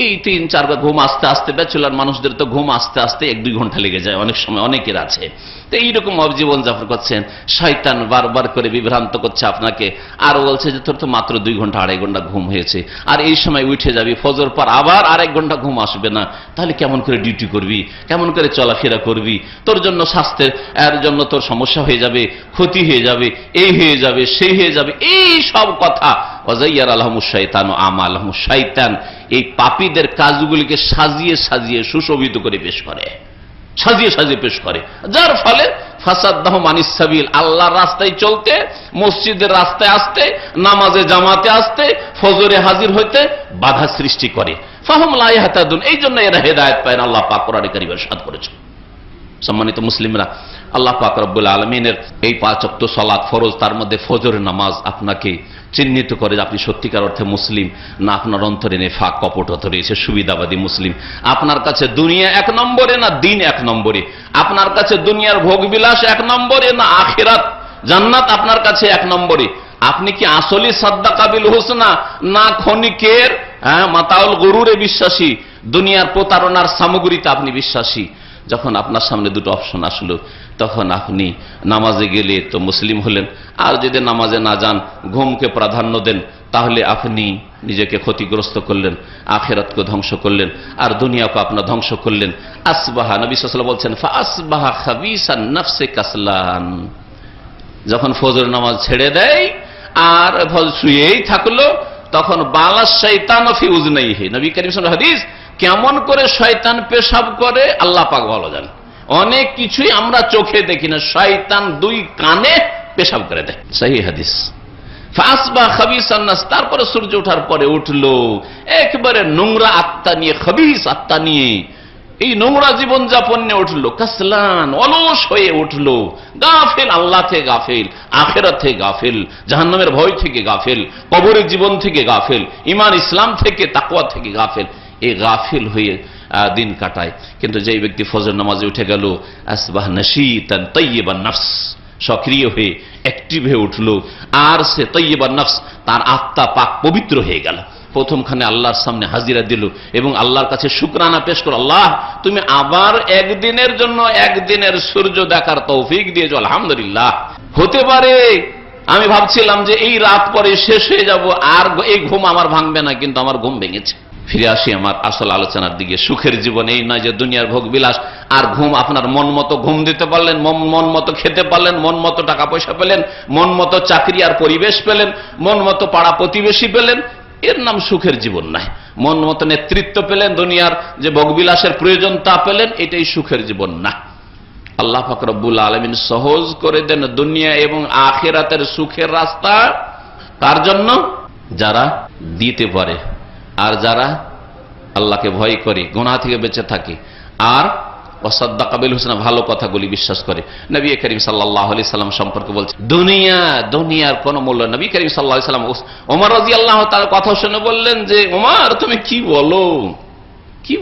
এই 3-4 ঘুম আস্তে আস্তে, ব্যাচেলর মানুষদের তো ঘুম আস্তে আস্তে 1-2 ঘন্টা লেগে যায় অনেক সময়, অনেকের আছে। তো এইরকম জীবন যাপন করছেন, শয়তান বারবার করে বিভ্রান্ত করছে আপনাকে, আর বলছে যে তোর তো মাত্র 2 ঘন্টা 2.5 ঘন্টা ঘুম হয়েছে, আর এই সময় উঠে যাবি, ফজর পর আবার 1 ঘন্টা ঘুম আসবে না, তাহলে কেমন করে ডিউটি করবি, কেমন করে চলাফেরা করবি, তোর জন্য স্বাস্থ্যের এর জন্য তোর সমস্যা হয়ে যাবে, ক্ষতি হয়ে যাবে, এই হয়ে যাবে, সেই হয়ে যাবে, এই সব কথা। ওয়াজাইয়ার আলহামুশ শাইতান আমালহুম, শয়তান এই পাপীদের কাজগুলিকে সাজিয়ে সাজিয়ে সুশোভিত করে পেশ করে, সাজিয়ে সাজিয়ে পেশ করে, যার ফলে ফাসাদাহু মানিস সাবিল, আল্লাহর রাস্তায় চলতে, মসজিদের রাস্তায় আসতে, নামাজে জামাতে আসতে, ফজরে হাজির হইতে বাধা সৃষ্টি করে। ফাহুম লা ইয়াহতাদুন, এই জন্য এরা হেদায়েত পায় না। আল্লাহ পাক কোরআনে কারীমে ইরশাদ করেছেন। সম্মানিত মুসলিমরা, আল্লাহ পাক রব্বুল আলামিনের এই 5 ওয়াক্ত সালাত ফরজ, তার মধ্যে ফজরের নামাজ আপনাকে চিহ্নিত করে যে আপনি সত্যিকার অর্থে মুসলিম, না আপনার অন্তরে নেফাক কপটতা রয়েছে, সুবিধাবাদী মুসলিম। আপনার কাছে দুনিয়া 1 নম্বরে, না দিন 1 নম্বরে? আপনার কাছে দুনিয়ার ভোগবিলাস 1 নম্বরে, না আখিরাত জান্নাত আপনার কাছে 1 নম্বরে? আপনি কি আসলি সাদ্দাকা বিল হুসনা, না ক্ষণিকের মাতাউল গুরুরে বিশ্বাসী, দুনিয়ার প্রতারণার সামগ্রীতে আপনি বিশ্বাসী? যখন আপনার সামনে দুটো অপশন আসলো, তখন আপনি নামাজে গেলে তো মুসলিম হলেন, আর যদি নামাজে না যান, ঘুমকে প্রাধান্য দেন, তাহলে আপনি নিজেকে ক্ষতিগ্রস্ত করলেন, আখিরাতকে ধ্বংস করলেন, আর দুনিয়াকে আপনার ধ্বংস করলেন। আসবাহা, নবী সাল্লাল্লাহু আলাইহি ওয়াসাল্লাম বলছেন, ফাআসবাহা খাবিসান নাফসে কাসলান, যখন ফজর নামাজ ছেড়ে দেয় আর শুয়েই থাকলো, তখন বালাস শয়তান ফি উযনাইহি, নবী কারীম সাল্লাল্লাহু আলাইহি ওয়াসাল্লাম হাদিস, কেমন করে শয়তান পেশাব করে আল্লাহ পাক ভালো জানেন। অনেক কিছুই আমরা চোখে দেখি না, শয়তান 2 কানে পেশাব করে দেয়, সহিহ হাদিস। ফাসবাহ খাবিসান নাস, তারপরে সূর্য ওঠার পরে উঠলো একবারে নোংরা আত্মা নিয়ে, খবিস আত্মা নিয়ে, এই নোংরা জীবন যাপন নিয়ে উঠলো, কাসলান অলস হয়ে উঠলো, গাফিল, আল্লাহ থেকে গাফিল, আখিরাত থেকে গাফিল, জাহান্নামের ভয় থেকে গাফিল, কবরের জীবন থেকে গাফিল, ঈমান ইসলাম থেকে, তাকওয়া থেকে গাফিল। এই গাফিল হয়ে দিন কাটায়। কিন্তু যেই ব্যক্তি ফজর নামাজে উঠে গেল, আসবাহ নাশীতান তাইয়িবান নফস, সক্রিয় হয়ে অ্যাক্টিভ হয়ে উঠলো, আর সে তাইয়িবান নফস, তার আত্মা পাক পবিত্র হয়ে গেল। প্রথমখানে আল্লাহর সামনে হাজিরা দিল এবং আল্লাহর কাছে শুকরানা পেশ করো, আল্লাহ তুমি আবার একদিনের জন্য একদিনের সূর্য দেখার তৌফিক দিয়েছো, আলহামদুলিল্লাহ। হতে পারে আমি ভাবছিলাম যে এই রাত পরে শেষ হয়ে যাব, আর এই ঘুম আমার ভাঙবে না, কিন্তু আমার ঘুম ভেঙেছে। ফিরে আসি আমার আসল আলোচনার দিকে। সুখের জীবন এই নয় যে দুনিয়ার ভোগ বিলাস আর ঘুম, আপনার মন মতো ঘুম দিতে পারলেন, মন মতো খেতে পারলেন, মন মতো টাকা পয়সা পেলেন, মন মতো চাকরি আর পরিবেশ পেলেন, মন মতো পাড়া প্রতিবেশী পেলেন, এর নাম সুখের জীবন নয়। মন মতো নেতৃত্ব পেলেন, দুনিয়ার যে ভোগবিলাসের প্রয়োজন তা পেলেন, এটাই সুখের জীবন না। আল্লাহ পাক রব্বুল আলামিন সহজ করে দেন দুনিয়া এবং আখিরাতের সুখের রাস্তা তার জন্য যারা দিতে পারে, আর যারা আল্লাহকে ভয় করে, গুনাহ থেকে বেঁচে থাকে, আর ওয়াসাদ্দাকা বিল হুসনা, ভালো কথাগুলি বিশ্বাস করে। নবী করিম সাল্লাল্লাহু আলাইহি সাল্লাম সম্পর্কে বলছে, দুনিয়ার কোনো মূল্য। নবী করিম সাল্লাল্লাহু আলাইহি সাল্লাম ওমর রাদিয়াল্লাহু তাআলার কথা শুনে বললেন যে, ওমর তুমি কি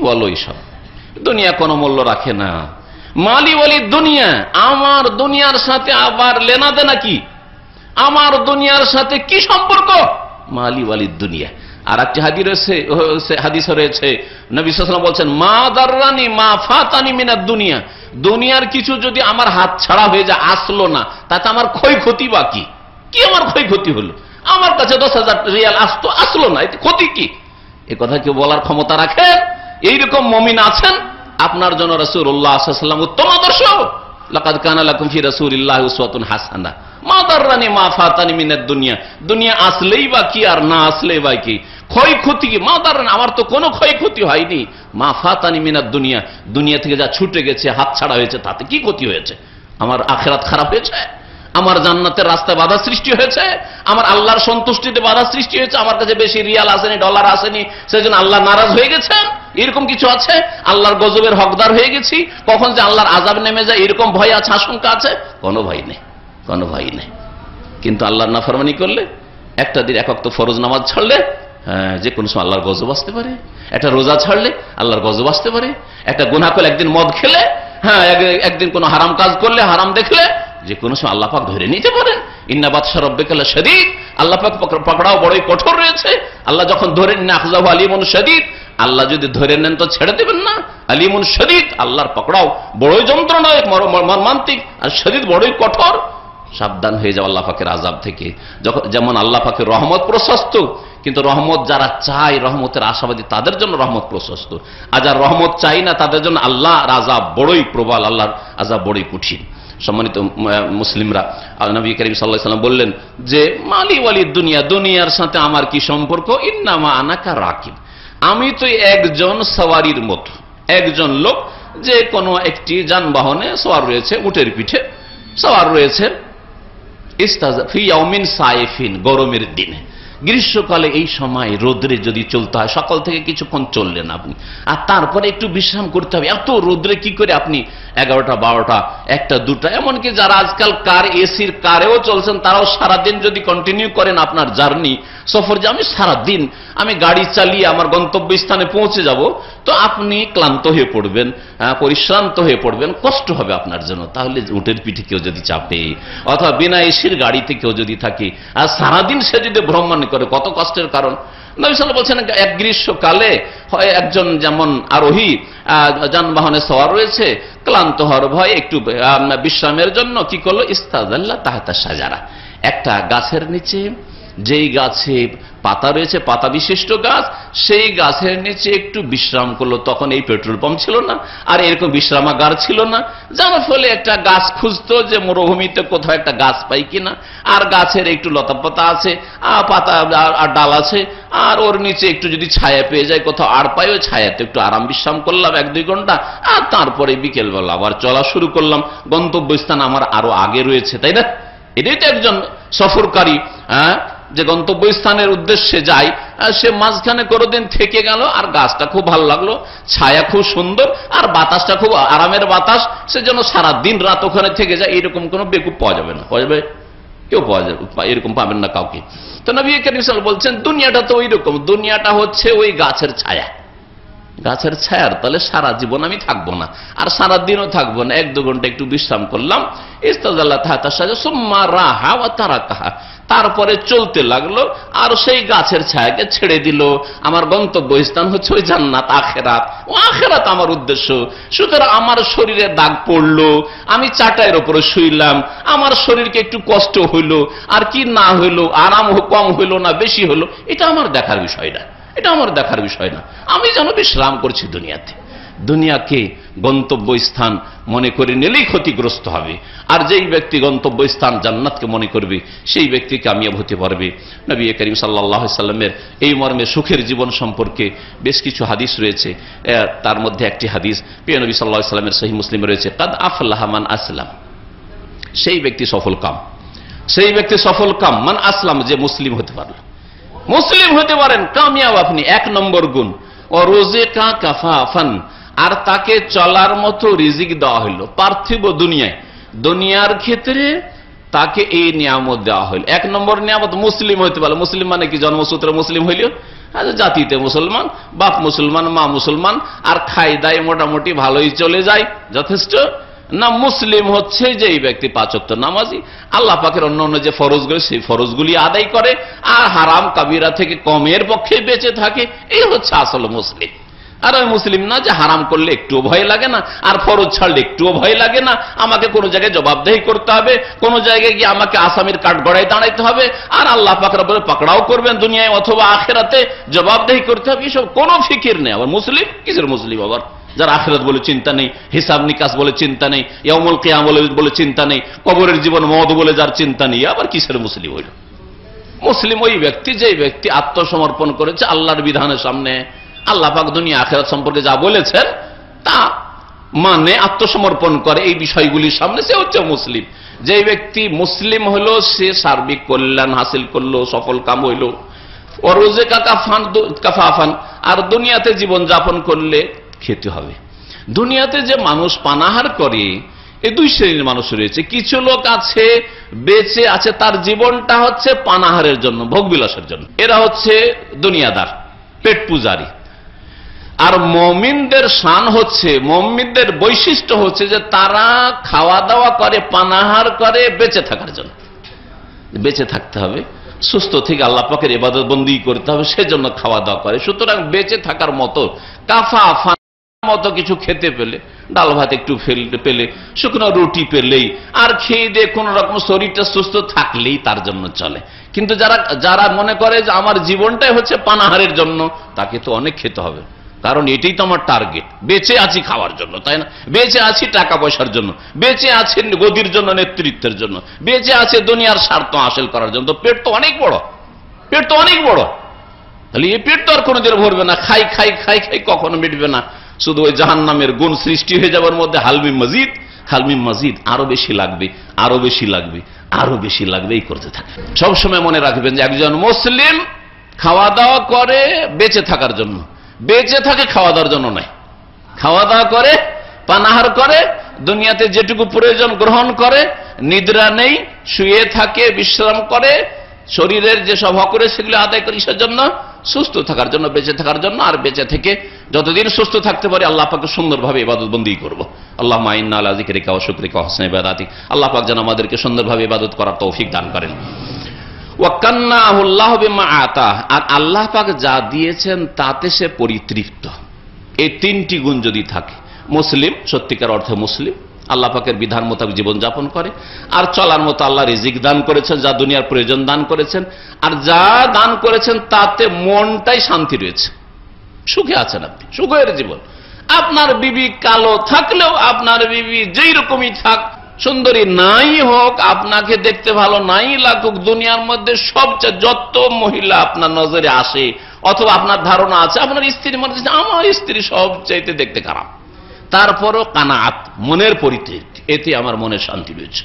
বলো এসব, দুনিয়া কোনো মূল্য রাখে না। মালি ওয়ালি দুনিয়া, আমার দুনিয়ার সাথে আবার লেনা দেনা কি, আমার দুনিয়ার সাথে কি সম্পর্ক? মালি ওয়ালি দুনিয়া। আর একটি হাদিস রয়েছে, নবী সাল্লাল্লাহু আলাইহি ওয়াসাল্লাম বলছেন, মা দাররানি মা ফাতানি মিনাদ দুনিয়া, দুনিয়ার কিছু যদি আমার হাত ছাড়া হয়ে যায়, আসলো না, তাতে আমার ক্ষয়ক্ষতি বা কি? আমার ক্ষয়ক্ষতি হলো? আমার কাছে 10,000 রিয়াল আসলো না, এতে ক্ষতি কি? এ কথা কেউ বলার ক্ষমতা রাখেন? এইরকম মুমিন আছেন? আপনার জন্য রাসূলুল্লাহ সাল্লাল্লাহু আলাইহি ওয়াসাল্লাম উত্তম আদর্শ। লাকাদ কানা লাকুম ফি রাসূলিল্লাহি উসওয়াতুন হাসানাহ। মা দাররানি মা ফাতানি মিনাদ দুনিয়া, দুনিয়া আসলেই বা কি আর না আসলেই বা কি, ক্ষয়ক্ষতি কি? মা দাররানি, আমার তো কোনো ক্ষয়ক্ষতি হয়নি। মা ফাতানি মিনাদ দুনিয়া, দুনিয়া থেকে যা ছুটে গেছে, হাত ছাড়া হয়েছে, তাতে কি ক্ষতি হয়েছে? আমার আখিরাত খারাপ হয়েছে? আমার জান্নাতের রাস্তায় বাধা সৃষ্টি হয়েছে? আমার আল্লাহর সন্তুষ্টিতে বাধা সৃষ্টি হয়েছে? আমার কাছে বেশি রিয়াল আসেনি, ডলার আসেনি, সেজন্য আল্লাহ নারাজ হয়ে গেছেন? এরকম কিছু আছে? আল্লাহর গজবের হকদার হয়ে গেছি, কখন যে আল্লাহর আযাব নেমে যায় এরকম ভয় আছে, আশঙ্কা আছে? কোনো ভয় নেই, কোনো ভয় নেই। কিন্তু আল্লাহর নাফরমানি করলে, একটা দিন এক ওয়াক্ত ফরজ নামাজ ছাড়লে, যে কোনো সময় আল্লাহর গজব আসতে পারে। একটা রোজা ছাড়লে আল্লাহর গজব আসতে পারে। একটা গুনাহ করলে, একদিন মদ খেলে, একদিন কোনো হারাম কাজ করলে, হারাম দেখলে, যে কোনো সময় আল্লাহ পাক ধরে নিতে পারেন। ইন্না বাতশা রাব্বিকা লাশাদীদ, আল্লাহ পাক পকড়াও বড়ই কঠোর রয়েছে। আল্লাহ যখন ধরে নেন আখযাহু আলীমুন শাদীদ, আল্লাহ যদি ধরে নেন তো ছেড়ে দেবেন না। আলীমুন শাদীদ, আল্লাহর পকড়াও বড়ই যন্ত্রণাদায়ক, মর্মান্তিক, আর শাদীদ বড়ই কঠোর। সাবধান হয়ে যাও আল্লাহ পাকের আযাব থেকে। যেমন আল্লাহ পাকের রহমত প্রশস্ত, কিন্তু রহমত যারা চায়, রহমতের আশাবাদী, তাদের জন্য রহমত প্রশস্ত। আর যারা রহমত চাই না তাদের জন্য আল্লাহর আযাব বড়ই প্রবল, আল্লাহর আযাব বড়ই কঠিন। সম্মানিত মুসলিমরা, নবী করিম সাল্লাল্লাহু আলাইহি ওয়াসাল্লাম বললেন যে মালি ওয়ালিদ দুনিয়া, দুনিয়ার সাথে আমার কি সম্পর্ক? ইন্নামা আনাকা রাকিব, আমি তো একজন সওয়ারির মতো, একজন লোক যে কোনো একটি যানবাহনে সওয়ার রয়েছে, উটের পিঠে সওয়ার রয়েছে। ফি ইয়াউমিন সাইফিন, গরমের দিনে, গ্রীষ্মকালে এই সময় রোদ্রে যদি চলতে হয়, সকাল থেকে কিছুক্ষণ চললেন আপনি, আর তারপরে একটু বিশ্রাম করতে হবে। এত রোদ্রে কি করে আপনি 11টা 12টা 1টা 2টা, এমনকি যারা আজকাল কার এসির কারেও চলছেন তারাও সারাদিন যদি কন্টিনিউ করেন আপনার জার্নি সফর, যে আমি সারাদিন আমি গাড়ি চালিয়ে আমার গন্তব্য স্থানে পৌঁছে যাব, তো আপনি ক্লান্ত হয়ে পড়বেন, পরিশ্রান্ত হয়ে পড়বেন, কষ্ট হবে আপনার জন্য। তাহলে উটের পিঠে কেউ যদি চাপে অথবা বিনা এসির গাড়িতে কেউ যদি থাকে আর সারাদিন সে যদি ভ্রমণ করে, কত কষ্টের কারণ। নবী সাল্লাল্লাহু আলাইহি ওয়াসাল্লাম বলছেন এক গ্রীষ্মকালে হয় একজন যেমন আরোহী যানবাহনে সওয়ার রয়েছে, ক্লান্ত হওয়ার ভয়ে একটু বিশ্রামের জন্য কি করলো? ইস্তাযাল্লা তাহতা শাজারা, একটা গাছের নিচে, যেই গাছে পাতা রয়েছে, পাতা বিশিষ্ট গাছ, সেই গাছের নিচে একটু বিশ্রাম করলো। তখন এই পেট্রোল পাম্প ছিল না, আর এরকম বিশ্রামাগার ছিল না, যার ফলে একটা গাছ খুঁজতো যে মরুভূমিতে কোথাও একটা গাছ পাই কিনা, আর গাছের একটু লতা পাতা আছে, পাতা আর ডাল আছে, আর ওর নিচে একটু যদি ছায়া পেয়ে যায়, কোথাও আর পাই, ওই ছায়াতে একটু আরাম বিশ্রাম করলাম 1-2 ঘন্টা, আর তারপরে বিকেলবেলা আবার চলা শুরু করলাম। গন্তব্যস্থান আমার আরো আগে রয়েছে, তাই না? এটাই তো একজন সফরকারী, যে গন্তব্যস্থানের উদ্দেশ্যে যায়, সে মাঝখানে কোনোদিন থেকে গেল, আর গাছটা খুব ভালো লাগলো, ছায়া খুব সুন্দর, আর বাতাসটা খুব আরামের বাতাস, সে যেন সারা দিন রাত ওখানে থেকে যায়। এরকম কোনো বেকুব পাওয়া যাবে না, পাওয়া যাবে? কেউ পাওয়া যাবে, এরকম পাবেন না কাউকে। তো নবী করিম সাল্লাল্লাহু আলাইহি ওয়াসাল্লাম বলছেন দুনিয়াটা তো ওই রকম, দুনিয়াটা হচ্ছে ওই গাছের ছায়া, গাছের ছায়ার তলে সারা জীবন আমি থাকবো না, আর সারা দিনও থাকবো না, 1-2 ঘন্টা একটু বিশ্রাম করলাম। ইস্তাযাল্লা তাহতা শাজারা সুম্মা রাহা ওয়া তারাকাহা, তারপরে চলতে লাগলো, আর সেই গাছের ছায়াকে ছেড়ে দিল। আমার গন্তব্যস্থান হচ্ছে ওই জান্নাত, আখিরাত। ও আখিরাত আমার উদ্দেশ্য। সুতরাং আমার শরীরে দাগ পড়লো, আমি চাটাইয়ের উপরে শুইলাম, আমার শরীরকে একটু কষ্ট হইলো, আর কি না হইলো, আরাম কম হইলো না বেশি হলো, এটা আমার দেখার বিষয় না, এটা আমার দেখার বিষয় না। আমি যেন বিশ্রাম করছি দুনিয়াতে। দুনিয়াকে গন্তব্যস্থান মনে করে নিলেই ক্ষতিগ্রস্ত হবে, আর যেই ব্যক্তি গন্তব্যস্থান জান্নাতকে মনে করবে সেই ব্যক্তি কামিয়াব হতে পারবে। নবী করিম সাল্লাল্লাহু আলাইহি ওয়াসাল্লামের এই মর্মে সুখের জীবন সম্পর্কে বেশ কিছু হাদিস রয়েছে। তার মধ্যে একটি হাদিস প্রিয় নবী সাল্লাল্লাহু আলাইহি ওয়াসাল্লামের সহিহ মুসলিমে রয়েছে, কাদ আফলাহা মান আসলাম, সেই ব্যক্তি সফল কাম, সেই ব্যক্তি সফল কাম, মান আসলাম, যে মুসলিম হতে পারল, মুসলিম হতে পারেন, কামিয়াব আপনি। 1 নম্বর গুণ, ও রুজিকা কাফাফান, আর তাকে চলার মতো রিজিক দেওয়া হইল পার্থিব দুনিয়ায়, দুনিয়ার ক্ষেত্রে তাকে এই নিয়ামত দেওয়া হইল। 1 নম্বর নিয়ামত মুসলিম হইতে পারল। মুসলিম মানে কি? জন্মসূত্রে মুসলিম হইল, জাতিতে মুসলমান, বাপ মুসলমান, মা মুসলমান, আর খাই দায় মোটামুটি ভালোই চলে যায়, যথেষ্ট না। মুসলিম হচ্ছে যে এই ব্যক্তি 5 ওয়াক্ত নামাজি, আল্লাহ পাকের অন্য অন্য যে ফরজগুলি সেই ফরজগুলি আদায় করে, আর হারাম কাবিরা থেকে কমের পক্ষে বেঁচে থাকে, এই হচ্ছে আসল মুসলিম। আর ওই মুসলিম না যে হারাম করলে একটুও ভয় লাগে না, আর ফরজ ছাড়লে একটুও ভয় লাগে না, আমাকে কোনো জায়গায় জবাবদেহি করতে হবে, কোনো জায়গায় গিয়ে আমাকে আসামির কাঠ গড়ায় দাঁড়াইতে হবে, আর আল্লাহ পাক রব্বুল পাকড়াও করবেন দুনিয়ায় অথবা আখিরাতে, জবাবদেহি করতে হবে, এসব কোনো ফিকির নেই। আবার মুসলিম কিসের মুসলিম? আবার যার আখিরাত বলে চিন্তা নেই, হিসাব নিকাশ বলে চিন্তা নেই, ইয়াউমুল কিয়ামা বলে চিন্তা নেই, কবরের জীবন মওত বলে যার চিন্তা নেই, আবার কিসের মুসলিম হইল? মুসলিম ওই ব্যক্তি যে ব্যক্তি আত্মসমর্পণ করেছে আল্লাহর বিধানের সামনে। আল্লাহ পাক দুনিয়া আখিরাত সম্পর্কে যা বলেছেন তা মানে আত্মসমর্পণ করে এই বিষয়গুলির সামনে, সে হচ্ছে মুসলিম। যে ব্যক্তি মুসলিম হলো সে সার্বিক কল্যাণ হাসিল করলো, সফল কাম হইল। ও রুজিকা কাফাফান, আর দুনিয়াতে জীবন যাপন করলে খেতে হবে। দুনিয়াতে যে মানুষ পানাহার করে, এই 2 শ্রেণীর মানুষ রয়েছে। কিছু লোক আছে বেঁচে আছে, তার জীবনটা হচ্ছে পানাহারের জন্য, ভোগবিলাসের জন্য, এরা হচ্ছে দুনিয়াদার, পেট পূজারী। আর মুমিনদের শান হচ্ছে, মুমিনদের বৈশিষ্ট্য হচ্ছে যে তারা খাওয়া দাওয়া করে, পানাহার করে বেঁচে থাকার জন্য। বেঁচে থাকতে হবে, সুস্থ থেকে আল্লাহ পাকের ইবাদত বন্দেগী করতে হবে, সেজন্য খাওয়া দাওয়া করে। সুতরাং বেঁচে থাকার মতো কাফা মতো কিছু খেতে পেলে, ডাল ভাত একটু পেলে, শুকনো রুটি পেলেই আর খেয়ে দিয়ে কোন রকম শরীরটা সুস্থ থাকলেই তার জন্য চলে। কিন্তু যারা মনে করে যে আমার জীবনটাই হচ্ছে পানাহারের জন্য, তাকে তো অনেক খেতে হবে, কারণ এটাই তো আমার টার্গেট। বেঁচে আছি খাওয়ার জন্য, তাই না? বেঁচে আছি টাকা পয়সার জন্য, বেঁচে আছে গদির জন্য, নেতৃত্বের জন্য, বেঁচে আছে দুনিয়ার স্বার্থ হাসিল করার জন্য। তো পেট তো অনেক বড়, পেট তো অনেক বড়। তাহলে এই পেট তো আর কোনোদিন ভরবে না, খাই খাই খাই খাই কখনো মিটবে না। শুধু ওই জাহান্নামের গুণ সৃষ্টি হয়ে যাবার মধ্যে হালমি মজিদ, হালমি মজিদ, আরো বেশি লাগবে, আরো বেশি লাগবে, আরো বেশি লাগবে, এই করতে থাকে। সবসময় মনে রাখবেন যে একজন মুসলিম খাওয়া দাওয়া করে বেঁচে থাকার জন্য, বেঁচে থাকে খাওয়া দাওয়ার জন্য নয়। খাওয়া দাওয়া করে, পানাহার করে, দুনিয়াতে যেটুকু প্রয়োজন গ্রহণ করে, নিদ্রা নেই, শুয়ে থাকে, বিশ্রাম করে, শরীরের যেসব হক করে সেগুলো আদায় করি, সেজন্য সুস্থ থাকার জন্য, বেঁচে থাকার জন্য। আর বেঁচে থেকে যতদিন সুস্থ থাকতে পারি আল্লাহ পাককে সুন্দরভাবে ইবাদত বন্দেগী করব। আল্লাহুম্মা ইন্না আলা যিকরিকা ওয়া শুকরিকা ওয়া হুসনি ইবাদাতিক। আল্লাহ পাক যেন আমাদেরকে সুন্দরভাবে ইবাদত করার তৌফিক দান করেন। ওয়া কান্নাহু আল্লাহু বিমা আতা, আর আল্লাহ পাক যা দিয়েছেন তাতে সে পরিতৃপ্ত। এই তিনটি গুণ যদি থাকে, মুসলিম, সত্যিকার অর্থে মুসলিম, আল্লাহ পাকের বিধান মোতাবেক জীবন যাপন করে, আর চলার মতো আল্লাহ রিজিক দান করেছেন, যা দুনিয়ার প্রয়োজন দান করেছেন, আর যা দান করেছেন তাতে মনটাই শান্তি রয়েছে, সুখে আছেন আপনি, সুখের জীবন। আপনার বিবি কালো থাকলেও, আপনার বিবি যেই রকমই থাক, সুন্দরী নাই হোক, আপনাকে দেখতে ভালো নাই লাগুক, দুনিয়ার মধ্যে সবচেয়ে যত মহিলা আপনার নজরে আসে, অথবা আপনার ধারণা আছে আপনার স্ত্রীর মধ্যে আমার স্ত্রী সবচাইতে দেখতে খারাপ, তারপরও কানাআত, মনের পরিতৃপ্তি, এতে আমার মনের শান্তি রয়েছে,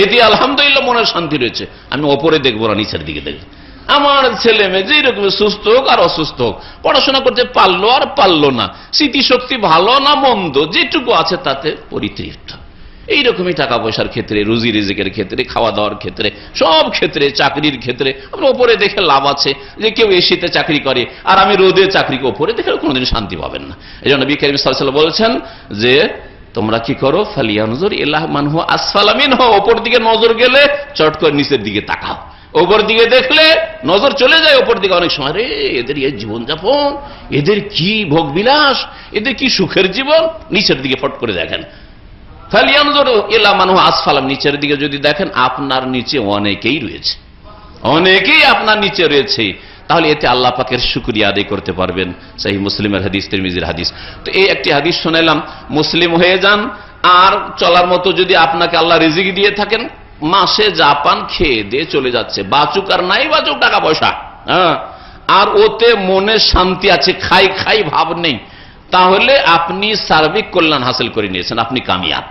এতে আলহামদুলিল্লাহ মনের শান্তি রয়েছে। আমি ওপরে দেখবো না, নিচের দিকে দেখবো। আমার ছেলে মেয়ে যেই রকম সুস্থ হোক আর অসুস্থ হোক, পড়াশোনা করতে পারলো আর পারলো না, স্মৃতিশক্তি ভালো না মন্দ, যেটুকু আছে তাতে পরিতৃপ্ত। এইরকমই টাকা পয়সার ক্ষেত্রে, রুজি রিজিকের ক্ষেত্রে, খাওয়া দাওয়ার ক্ষেত্রে, সব ক্ষেত্রে, চাকরির ক্ষেত্রে আমরা ওপরে দেখে লাভ আছে যে কেউ এসিতে চাকরি করে আর আমি রোদে চাকরিকে ওপরে দেখে কোনোদিন শান্তি পাবেন না। এই জন্য নবী কারীম সাল্লাল্লাহু আলাইহি ওয়াসাল্লাম বলেছেন যে তোমরা কি করো, ফালিয়ানজুর ইলা মান হুয়া আসফালা মিনহু, ওপর দিকে নজর গেলে চট করে নিচের দিকে তাকাও, ওপর দিকে দেখলে নজর চলে যায় ওপর দিকে। অনেক সময় রে এদের এই জীবনযাপন, এদের কি ভোগ বিলাস, এদের কি সুখের জীবন, নিচের দিকে ফট করে দেখেন। নিচের দিকে যদি দেখেন আপনার নিচে অনেকেই রয়েছে, অনেকেই আপনার নিচে রয়েছে, তাহলে এতে আল্লাহ পাকের শুকরিয়া আদায় করতে পারবেন। সহিহ মুসলিমের হাদিস, তিরমিজির হাদিস। তো এই একটি হাদিস শোনালাম, মুসলিম হয়ে যান, আর চলার মতো যদি আপনাকে আল্লাহ রিজিক দিয়ে থাকেন, মাসে জাপান খেয়ে দিয়ে চলে যাচ্ছে, বাঁচুক আর নাই বাঁচুক টাকা পয়সা, হ্যাঁ, আর ওতে মনে শান্তি আছে, খাই খাই ভাব নেই, তাহলে আপনি সার্বিক কল্যাণ হাসিল করে নিয়েছেন, আপনি কামিয়াব।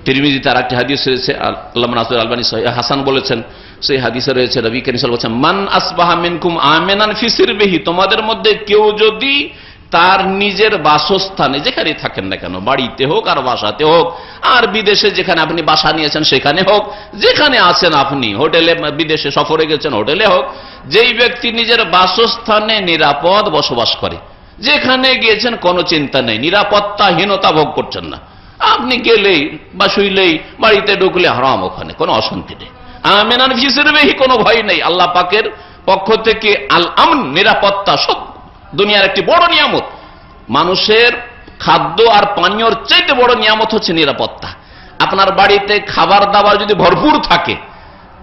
তিরমিজি তার একটি হাদিস রয়েছে, আল্লামা নাসির আলবানী সহিহ হাসান বলেছেন, সেই হাদিসে রয়েছে নবী কারীম সাল্লাল্লাহু আলাইহি ওয়াসাল্লাম বলেছেন, মান আসবাহা মিনকুম আমিনান ফি সিরবিহি, তোমাদের মধ্যে কেউ যদি তার নিজের বাসস্থানে, যেখানে থাকেন না কেন, বাড়িতে হোক আর বাসাতে হোক, আর বিদেশে যেখানে আপনি বাসা নিয়েছেন সেখানে হোক, যেখানে আছেন আপনি, হোটেলে, বিদেশে সফরে গেছেন হোটেলে হোক, যেই ব্যক্তি নিজের বাসস্থানে নিরাপদ বসবাস করে, যেখানে গিয়েছেন কোনো চিন্তা নেই, নিরাপত্তাহীনতা ভোগ করছেন না, আপনি গেলেই বা শুইলেই, বাড়িতে ঢুকলে হারাম, ওখানে কোনো অশান্তি নেই, আমিনান ফি সিরবিহি, কোনো ভয় নেই, আল্লাহ পাকের পক্ষ থেকে আল আমন, নিরাপত্তা, সব দুনিয়ার একটি বড় নিয়ামত। মানুষের খাদ্য আর পানীয়র চাইতে বড় নিয়ামত হচ্ছে নিরাপত্তা। আপনার বাড়িতে খাবার দাবার যদি ভরপুর থাকে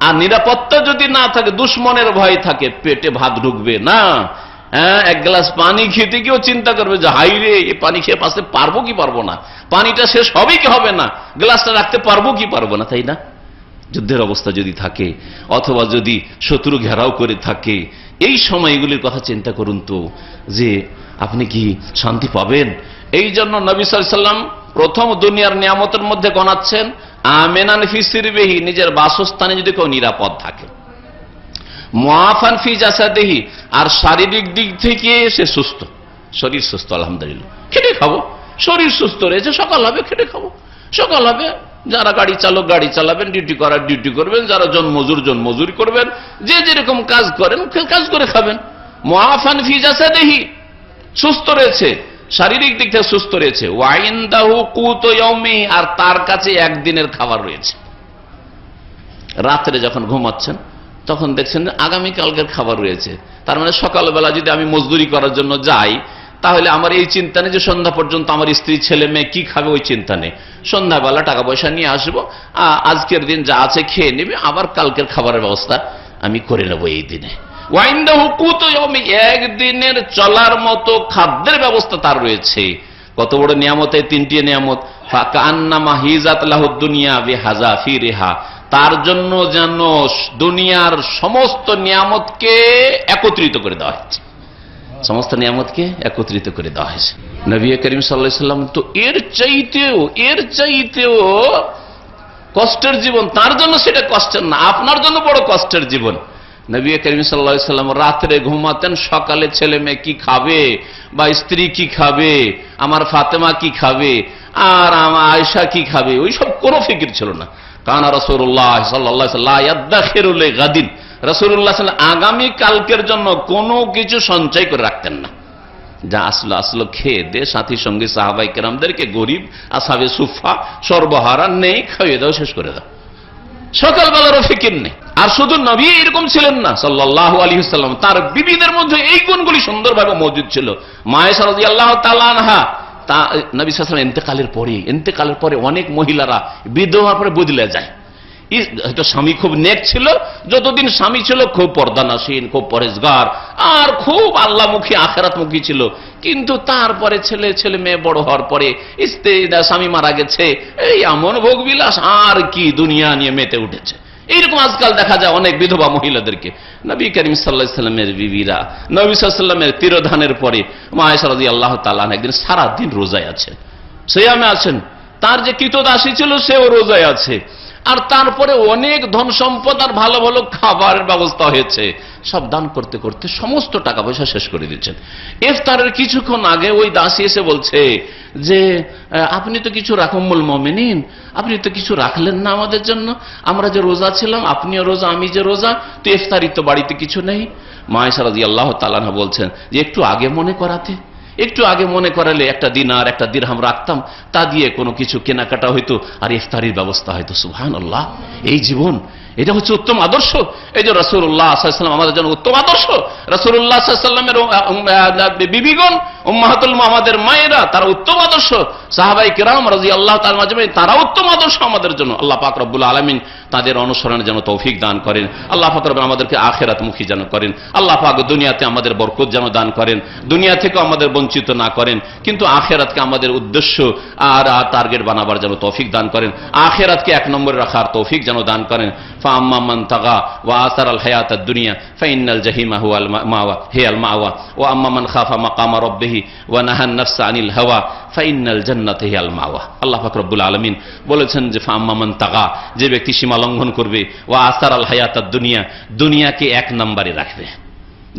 আর নিরাপত্তা যদি না থাকে, দুশ্মনের ভয় থাকে, পেটে ভাত ঢুকবে না, হ্যাঁ, এক গ্লাস পানি খেতে গিয়েও চিন্তা করবে যে হাই রে, এই পানি খেয়ে পাশে পারবো কি পারবো না, পানিটা শেষ হবে কি হবে না, গ্লাসটা রাখতে পারবো কি পারবো না, তাই না? যুদ্ধের অবস্থা যদি থাকে, অথবা যদি শত্রু ঘেরাও করে থাকে, এই সময়গুলির কথা চিন্তা করুন তো, যে আপনি কি শান্তি পাবেন। এই জন্য নবী সাল্লাল্লাহু আলাইহি ওয়াসাল্লাম প্রথম দুনিয়ার নিয়ামতের মধ্যে গণাচ্ছেন আমিনান ফি সিরবিহি, নিজের বাসস্থানে যদি কেউ নিরাপদ থাকে, মুআফান ফি জাসাদিহি, আর শারীরিক দিক থেকে সে সুস্থ, শরীর সুস্থ, আলহামদুলিল্লাহ, খেটে খাবো, শরীর সুস্থ রয়েছে, সকাল হবে খেটে খাবো, সকাল হবে, যারা গাড়ি চালক গাড়ি চালাবেন, ডিউটি করার ডিউটি করবেন, যারা জনমজুর জনমজুরি করবেন, যে যেরকম কাজ করেন কাজ করে খাবেন। মুআফান ফি জাসাদিহি, সুস্থ রয়েছে, শারীরিক দিক থেকে সুস্থ রয়েছে। ওয়া ইনদাহু কুতু ইয়াউমিহি, আর তার কাছে একদিনের খাবার রয়েছে। রাত্রে যখন ঘুমাচ্ছেন তখন দেখছেন আগামীকালকের খাবার রয়েছে। তার মানে সকালবেলা যদি আমি মজদুরি করার জন্য যাই, তাহলে আমার এই চিন্তা নেই যে সন্ধ্যা পর্যন্ত আমার স্ত্রী ছেলে মেয়ে কি খাবে, ওই চিন্তা নেই। সন্ধ্যাবেলা টাকা পয়সা নিয়ে আসবো, আজকের দিন যা আছে খেয়ে নেবে, আবার কালকের খাবারের ব্যবস্থা আমি করে নেবো এই দিনে। একদিনের চলার মতো খাদ্যের ব্যবস্থা তার রয়েছে। কত বড় নিয়ামত এই তিনটি নিয়ামত। তার জন্য যেন দুনিয়ার সমস্ত নিয়ামতকে একত্রিত করে দেওয়া হয়েছে, সমস্ত নিয়ামতকে একত্রিত করে দেওয়া হয়েছে। নবী করিম সাল্লাল্লাহু আলাইহি ওয়াসাল্লাম তো এর চাইতেও কষ্টের জীবন, তার জন্য সেটা কষ্টের না, আপনার জন্য বড় কষ্টের জীবন। নবী করিম সাল্লাল্লাহু আলাইহি ওয়াসাল্লাম রাত্রে ঘুমাতেন, সকালে ছেলে মেয়ে কি খাবে বা স্ত্রী কি খাবে, আমার ফাতেমা কি খাবে আর আমার আয়েশা কি খাবে, ওই সব কোনো ফিকির ছিল না। কানা রাসূলুল্লাহ সাল্লাল্লাহু আলাইহি ওয়াসাল্লাম লা ইয়াদাখিরু লিগাদিন, রাসূলুল্লাহ সাল্লাল্লাহু আলাইহি ওয়াসাল্লাম আগামী কালকের জন্য কোনো কিছু সঞ্চয় করে রাখতেন না। যা আসলো খেয়ে দে, সাথী সঙ্গী সাহাবায়ে কেরামদেরকে, গরিব আসহাবে সুফা সর্বহারা নেই, খাইয়ে দাও, শেষ করে দাও, সকালবেলারও ফিকির নেই। আর শুধু নবী এরকম ছিলেন না সাল্লাল্লাহু আলাইহি ওয়াসাল্লাম, তার বিবিদের মধ্যে এই গুণগুলি সুন্দরভাবে মজুদ ছিল। মা আয়েশা রাদিয়াল্লাহু তাআলা আনহা, তা নবী সাল্লাল্লাহু আলাইহি ওয়াসাল্লাম ইন্তেকালের পরে অনেক মহিলারা বিধবার পরে বদলে যায়। হয়তো স্বামী খুব নেক ছিল, যতদিন স্বামী ছিল খুব পর্দানাসীন, খুব পরেজগার আর খুব আল্লাহমুখী আখিরাতমুখী ছিল, কিন্তু তারপরে ছেলে মেয়ে বড় হওয়ার পরে স্বামী মারা গেছে, এই এমন ভোগবিলাস আর কি দুনিয়া নিয়ে মেতে উঠেছে। এইরকম আজকাল দেখা যায় অনেক বিধবা মহিলাদেরকে। নবী করিম সাল্লাল্লাহু আলাইহি ওয়াসাল্লামের বিবিরা নবী সাল্লাল্লাহু আলাইহি ওয়াসাল্লামের তিরোধানের পরে মা আয়েশা রাদিয়াল্লাহু তাআলা আনহা একদিন সারা দিন রোজায় আছেন, সিয়ামে আছেন। তার যে কৃতদাসী ছিল সেও রোজায় আছে, আর তারপরে অনেক ধন সম্পদ আর ভালো ভালো খাবারের ব্যবস্থা হয়েছে। সব দান করতে করতে সমস্ত টাকা পয়সা শেষ করে দিচ্ছেন। ইফতারের কিছুক্ষণ আগে ওই দাসী এসে বলছে যে আপনি তো কিছু রাখুমুল মুমিনিন, আপনি তো কিছু রাখলেন না আমাদের জন্য, আমরা যে রোজা ছিলাম, আপনিও রোজা আমি যে রোজা, তো ইফতারি তো বাড়িতে কিছু নেই। মা আয়েশা রাদিয়াল্লাহু তাআলা আনহা বলছেন যে একটু আগে মনে করাতে, একটু আগে মনে করালে একটা দিনার একটা দিরহাম রাখতাম, তা দিয়ে কোনো কিছু কেনাকাটা হইতো আর ইফতারির ব্যবস্থা হয়তো। সুবহানাল্লাহ, এই জীবন, এটা হচ্ছে উত্তম আদর্শ। এই যে রাসূলুল্লাহ সাল্লাল্লাহু আলাইহি ওয়াসাল্লাম আমাদের জন্য উত্তম আদর্শ। রাসূলুল্লাহ সাল্লাল্লাহু আলাইহি ওয়াসাল্লামের বিবিগণ, উম্মাহাতুল আমাদের মায়েরা, তারা উত্তম আদর্শ। সাহাবায়ে কেরাম রাদিয়াল্লাহু তাআলা আজমাইন, তারা উত্তম আদর্শ আমাদের জন্য। আল্লাহ পাক রব্বুল আলামিন তাদের অনুসরণের জন্য তৌফিক দান করেন। আল্লাহ পাক রব্বুল আমাদেরকে আখিরাতমুখী যেন করেন। আল্লাহ পাক দুনিয়াতে আমাদের বরকত যেন দান করেন, দুনিয়া থেকে আমাদের বঞ্চিত না করেন, কিন্তু আখিরাতকে আমাদের উদ্দেশ্য আর টার্গেট বানাবার যেন তৌফিক দান করেন। আখিরাতকে এক নম্বরে রাখার তৌফিক যেন দান করেন। فأما من طغى وآثر الحياة الدنيا فإن الجحيم هي المأوى وأما من خاف مقام ربه ونهى النفس عن الهوى فإن الجنة هي المأوى। আল্লাহ পাক রব্বুল আলামিন বলেছেন যে ফাম্মা মান তাগা, যে ব্যক্তি সীমা লঙ্ঘন করবে, ওয়া আসারাল হায়াতাদ দুনিয়া, দুনিয়াকে এক নম্বরে রাখবে,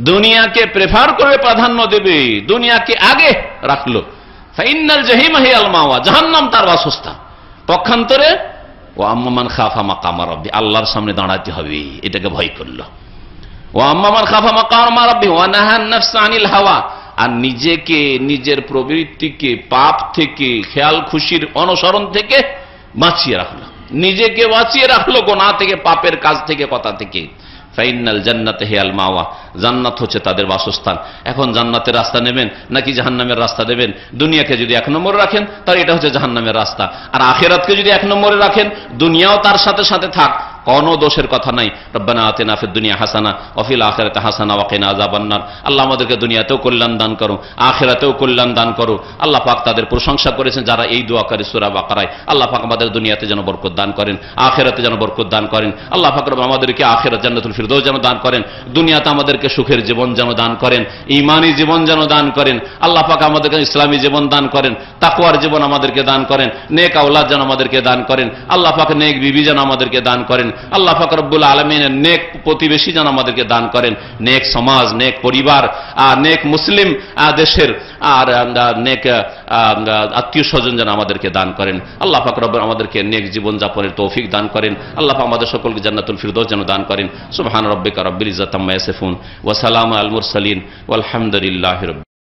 দুনিয়াকে প্রেফার করে প্রাধান্য দেবে, দুনিয়াকে আগে রাখলো, ফাইন্নাল জাহিমা হিয়াল মাওয়া, জাহান্নাম তার বাসস্থান। পক্ষান্তরে ও আম্মামান খাফা মাকামা রাব্বি, আল্লাহর সামনে দাঁড়াতে হবে, এটাকে ভয় করলো। ও আম্মামান খাফা মাকামা রাব্বি ওয়া নাহান নাফসা আনিল হাওয়া, আর নিজেকে, নিজের প্রবৃত্তিকে পাপ থেকে, খেয়াল খুশির অনুসরণ থেকে বাঁচিয়ে রাখলো, নিজেকে বাঁচিয়ে রাখলো গুনাহ থেকে, পাপের কাজ থেকে, কথা থেকে। ফাইনাল জান্নাতে হিয়াল মাওয়া, জান্নাত হচ্ছে তাদের বাসস্থান। এখন জান্নাতের রাস্তা নেবেন নাকি জাহান্নামের রাস্তা নেবেন? দুনিয়াকে যদি এক নম্বরে রাখেন তাহলে এটা হচ্ছে জাহান্নামের রাস্তা, আর আখিরাতকে যদি এক নম্বরে রাখেন, দুনিয়াও তার সাথে সাথে থাক, কোনো দোষের কথা নাই। রব্বানা আতিনা ফিদ দুনিয়া হাসানা ওয়া ফিল আখিরাতি হাসানা ওয়া কিনা আযাবান্নার। আল্লাহ আমাদেরকে দুনিয়াতেও কল্যাণ দান করো, আখিরাতেও কল্যাণ দান করো। আল্লাহ পাক তাদের প্রশংসা করেছেন যারা এই দোয়া করে সূরা বাকারায়। আল্লাহ পাক আমাদের দুনিয়াতে যেন বরকত দান করেন, আখিরাতে যেন বরকত দান করেন। আল্লাহ পাক আমাদেরকে আখিরাত জান্নাতুল ফিরদৌস যেন দান করেন, দুনিয়াতে আমাদেরকে সুখের জীবন যেন দান করেন, ঈমানি জীবন যেন দান করেন। আল্লাহ পাক আমাদেরকে ইসলামী জীবন দান করেন, তাকওয়ার জীবন আমাদেরকে দান করেন, নেক আওলাদ যেন আমাদেরকে দান করেন। আল্লাহ পাক নেক বিবি যেন আমাদেরকে দান করেন। আল্লাহ পাক রব্বুল আলামিনের নেক প্রতিবেশী যেন আমাদেরকে দান করেন, নেক সমাজ, নেক পরিবার, আর নেক মুসলিম দেশের আর নেক আত্মীয় স্বজন যেন আমাদেরকে দান করেন। আল্লাহ পাক রব্বুল আমাদেরকে নেক জীবন যাপনের তৌফিক দান করেন। আল্লাহ পাক আমাদের সকলকে জান্নাতুল ফিরদৌস যেন দান করেন। সুবহান রাব্বিকা রাব্বিল ইজ্জাতি আম্মা ইয়াসিফুন ওয়া সালামুন আলাল মুরসালিন ওয়াল হামদুলিল্লাহি রাব্বিল